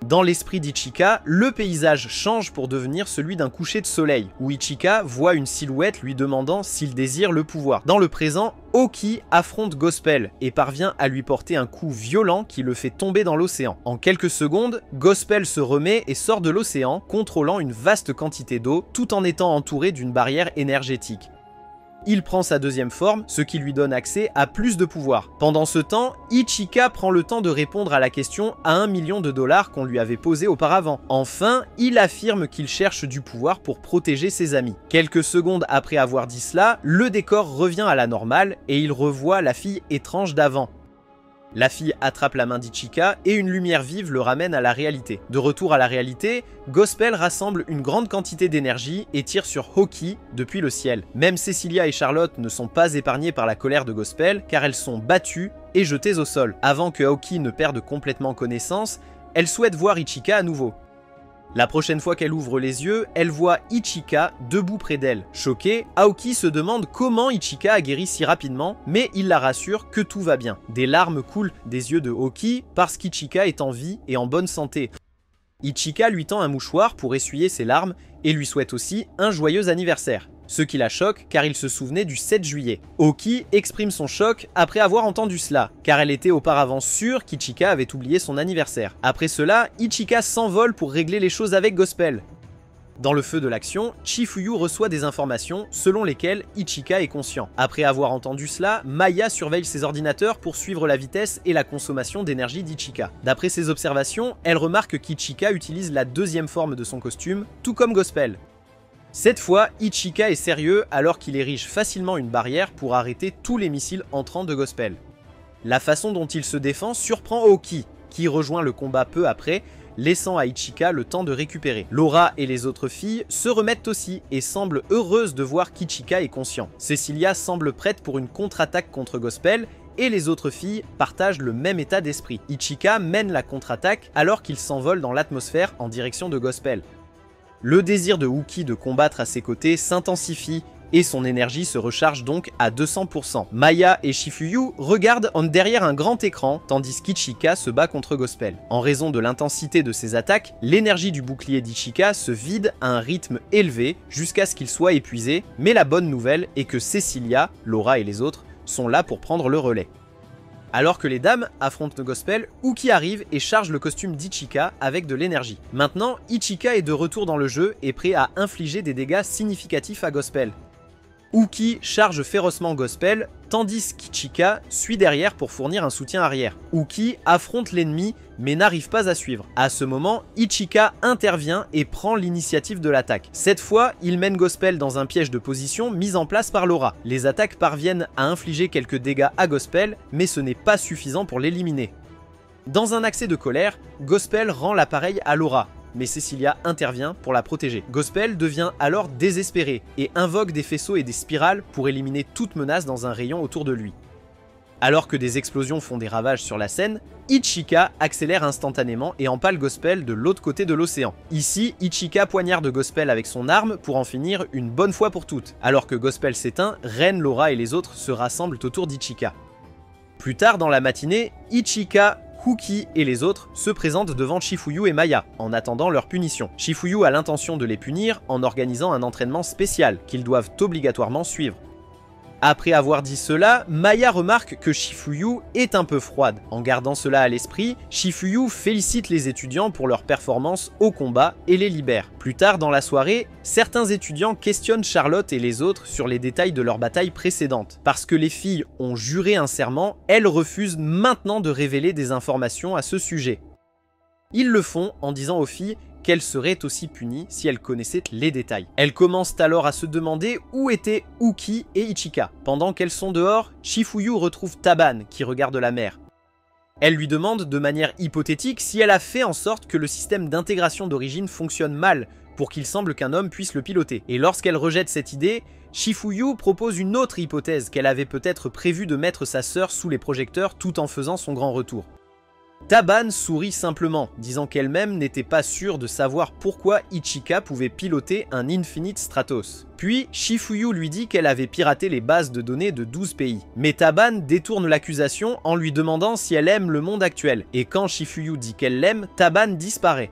Dans l'esprit d'Ichika, le paysage change pour devenir celui d'un coucher de soleil, où Ichika voit une silhouette lui demandant s'il désire le pouvoir. Dans le présent, Oki affronte Gospel et parvient à lui porter un coup violent qui le fait tomber dans l'océan. En quelques secondes, Gospel se remet et sort de l'océan, contrôlant une vaste quantité d'eau, tout en étant entouré d'une barrière énergétique. Il prend sa deuxième forme, ce qui lui donne accès à plus de pouvoir. Pendant ce temps, Ichika prend le temps de répondre à la question à $1 million qu'on lui avait posée auparavant. Enfin, il affirme qu'il cherche du pouvoir pour protéger ses amis. Quelques secondes après avoir dit cela, le décor revient à la normale et il revoit la fille étrange d'avant. La fille attrape la main d'Ichika et une lumière vive le ramène à la réalité. De retour à la réalité, Gospel rassemble une grande quantité d'énergie et tire sur Hawkeye depuis le ciel. Même Cecilia et Charlotte ne sont pas épargnées par la colère de Gospel car elles sont battues et jetées au sol. Avant que Hawkeye ne perde complètement connaissance, elle souhaite voir Ichika à nouveau. La prochaine fois qu'elle ouvre les yeux, elle voit Ichika debout près d'elle. Choquée, Aoki se demande comment Ichika a guéri si rapidement, mais il la rassure que tout va bien. Des larmes coulent des yeux de Aoki parce qu'Ichika est en vie et en bonne santé. Ichika lui tend un mouchoir pour essuyer ses larmes et lui souhaite aussi un joyeux anniversaire. Ce qui la choque car il se souvenait du 7 juillet. Aoki exprime son choc après avoir entendu cela, car elle était auparavant sûre qu'Ichika avait oublié son anniversaire. Après cela, Ichika s'envole pour régler les choses avec Gospel. Dans le feu de l'action, Chifuyu reçoit des informations selon lesquelles Ichika est conscient. Après avoir entendu cela, Maya surveille ses ordinateurs pour suivre la vitesse et la consommation d'énergie d'Ichika. D'après ses observations, elle remarque qu'Ichika utilise la deuxième forme de son costume, tout comme Gospel. Cette fois, Ichika est sérieux alors qu'il érige facilement une barrière pour arrêter tous les missiles entrants de Gospel. La façon dont il se défend surprend Aoki, qui rejoint le combat peu après, laissant à Ichika le temps de récupérer. Laura et les autres filles se remettent aussi et semblent heureuses de voir qu'Ichika est conscient. Cecilia semble prête pour une contre-attaque contre Gospel et les autres filles partagent le même état d'esprit. Ichika mène la contre-attaque alors qu'il s'envole dans l'atmosphère en direction de Gospel. Le désir de Wookie de combattre à ses côtés s'intensifie et son énergie se recharge donc à 200%. Maya et Chifuyu regardent derrière un grand écran tandis qu'Ichika se bat contre Gospel. En raison de l'intensité de ses attaques, l'énergie du bouclier d'Ichika se vide à un rythme élevé jusqu'à ce qu'il soit épuisé, mais la bonne nouvelle est que Cecilia, Laura et les autres sont là pour prendre le relais. Alors que les dames affrontent Gospel, Wookie arrive et charge le costume d'Ichika avec de l'énergie. Maintenant, Ichika est de retour dans le jeu et prêt à infliger des dégâts significatifs à Gospel. Wookie charge férocement Gospel, tandis qu'Ichika suit derrière pour fournir un soutien arrière. Wookie affronte l'ennemi mais n'arrive pas à suivre. À ce moment, Ichika intervient et prend l'initiative de l'attaque. Cette fois, il mène Gospel dans un piège de position mis en place par Laura. Les attaques parviennent à infliger quelques dégâts à Gospel, mais ce n'est pas suffisant pour l'éliminer. Dans un accès de colère, Gospel rend l'appareil à Laura, mais Cecilia intervient pour la protéger. Gospel devient alors désespéré et invoque des faisceaux et des spirales pour éliminer toute menace dans un rayon autour de lui. Alors que des explosions font des ravages sur la scène, Ichika accélère instantanément et empale Gospel de l'autre côté de l'océan. Ici, Ichika poignarde Gospel avec son arme pour en finir une bonne fois pour toutes. Alors que Gospel s'éteint, Ren, Laura et les autres se rassemblent autour d'Ichika. Plus tard dans la matinée, Ichika, Wookie et les autres se présentent devant Chifuyu et Maya, en attendant leur punition. Chifuyu a l'intention de les punir en organisant un entraînement spécial qu'ils doivent obligatoirement suivre. Après avoir dit cela, Maya remarque que Chifuyu est un peu froide. En gardant cela à l'esprit, Chifuyu félicite les étudiants pour leur performance au combat et les libère. Plus tard dans la soirée, certains étudiants questionnent Charlotte et les autres sur les détails de leur bataille précédente. Parce que les filles ont juré un serment, elles refusent maintenant de révéler des informations à ce sujet. Ils le font en disant aux filles qu'elles seraient aussi punies si elles connaissaient les détails. Elles commencent alors à se demander où étaient Wookie et Ichika. Pendant qu'elles sont dehors, Chifuyu retrouve Taban qui regarde la mer. Elle lui demande de manière hypothétique si elle a fait en sorte que le système d'intégration d'origine fonctionne mal pour qu'il semble qu'un homme puisse le piloter. Et lorsqu'elle rejette cette idée, Chifuyu propose une autre hypothèse qu'elle avait peut-être prévu de mettre sa sœur sous les projecteurs tout en faisant son grand retour. Taban sourit simplement, disant qu'elle-même n'était pas sûre de savoir pourquoi Ichika pouvait piloter un Infinite Stratos. Puis, Chifuyu lui dit qu'elle avait piraté les bases de données de 12 pays. Mais Taban détourne l'accusation en lui demandant si elle aime le monde actuel. Et quand Chifuyu dit qu'elle l'aime, Taban disparaît.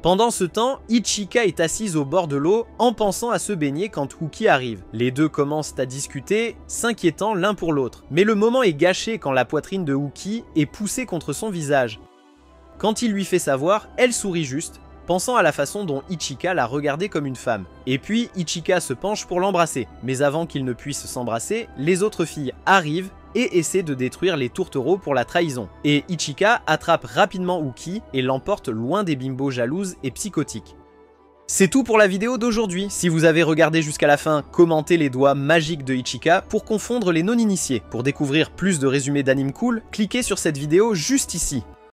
Pendant ce temps, Ichika est assise au bord de l'eau en pensant à se baigner quand Wookie arrive. Les deux commencent à discuter, s'inquiétant l'un pour l'autre. Mais le moment est gâché quand la poitrine de Wookie est poussée contre son visage. Quand il lui fait savoir, elle sourit juste, pensant à la façon dont Ichika l'a regardée comme une femme. Et puis Ichika se penche pour l'embrasser. Mais avant qu'ils ne puissent s'embrasser, les autres filles arrivent et essaie de détruire les tourtereaux pour la trahison. Et Ichika attrape rapidement Wookie et l'emporte loin des bimbos jalouses et psychotiques. C'est tout pour la vidéo d'aujourd'hui. Si vous avez regardé jusqu'à la fin, commentez les doigts magiques de Ichika pour confondre les non-initiés. Pour découvrir plus de résumés d'anime cool, cliquez sur cette vidéo juste ici.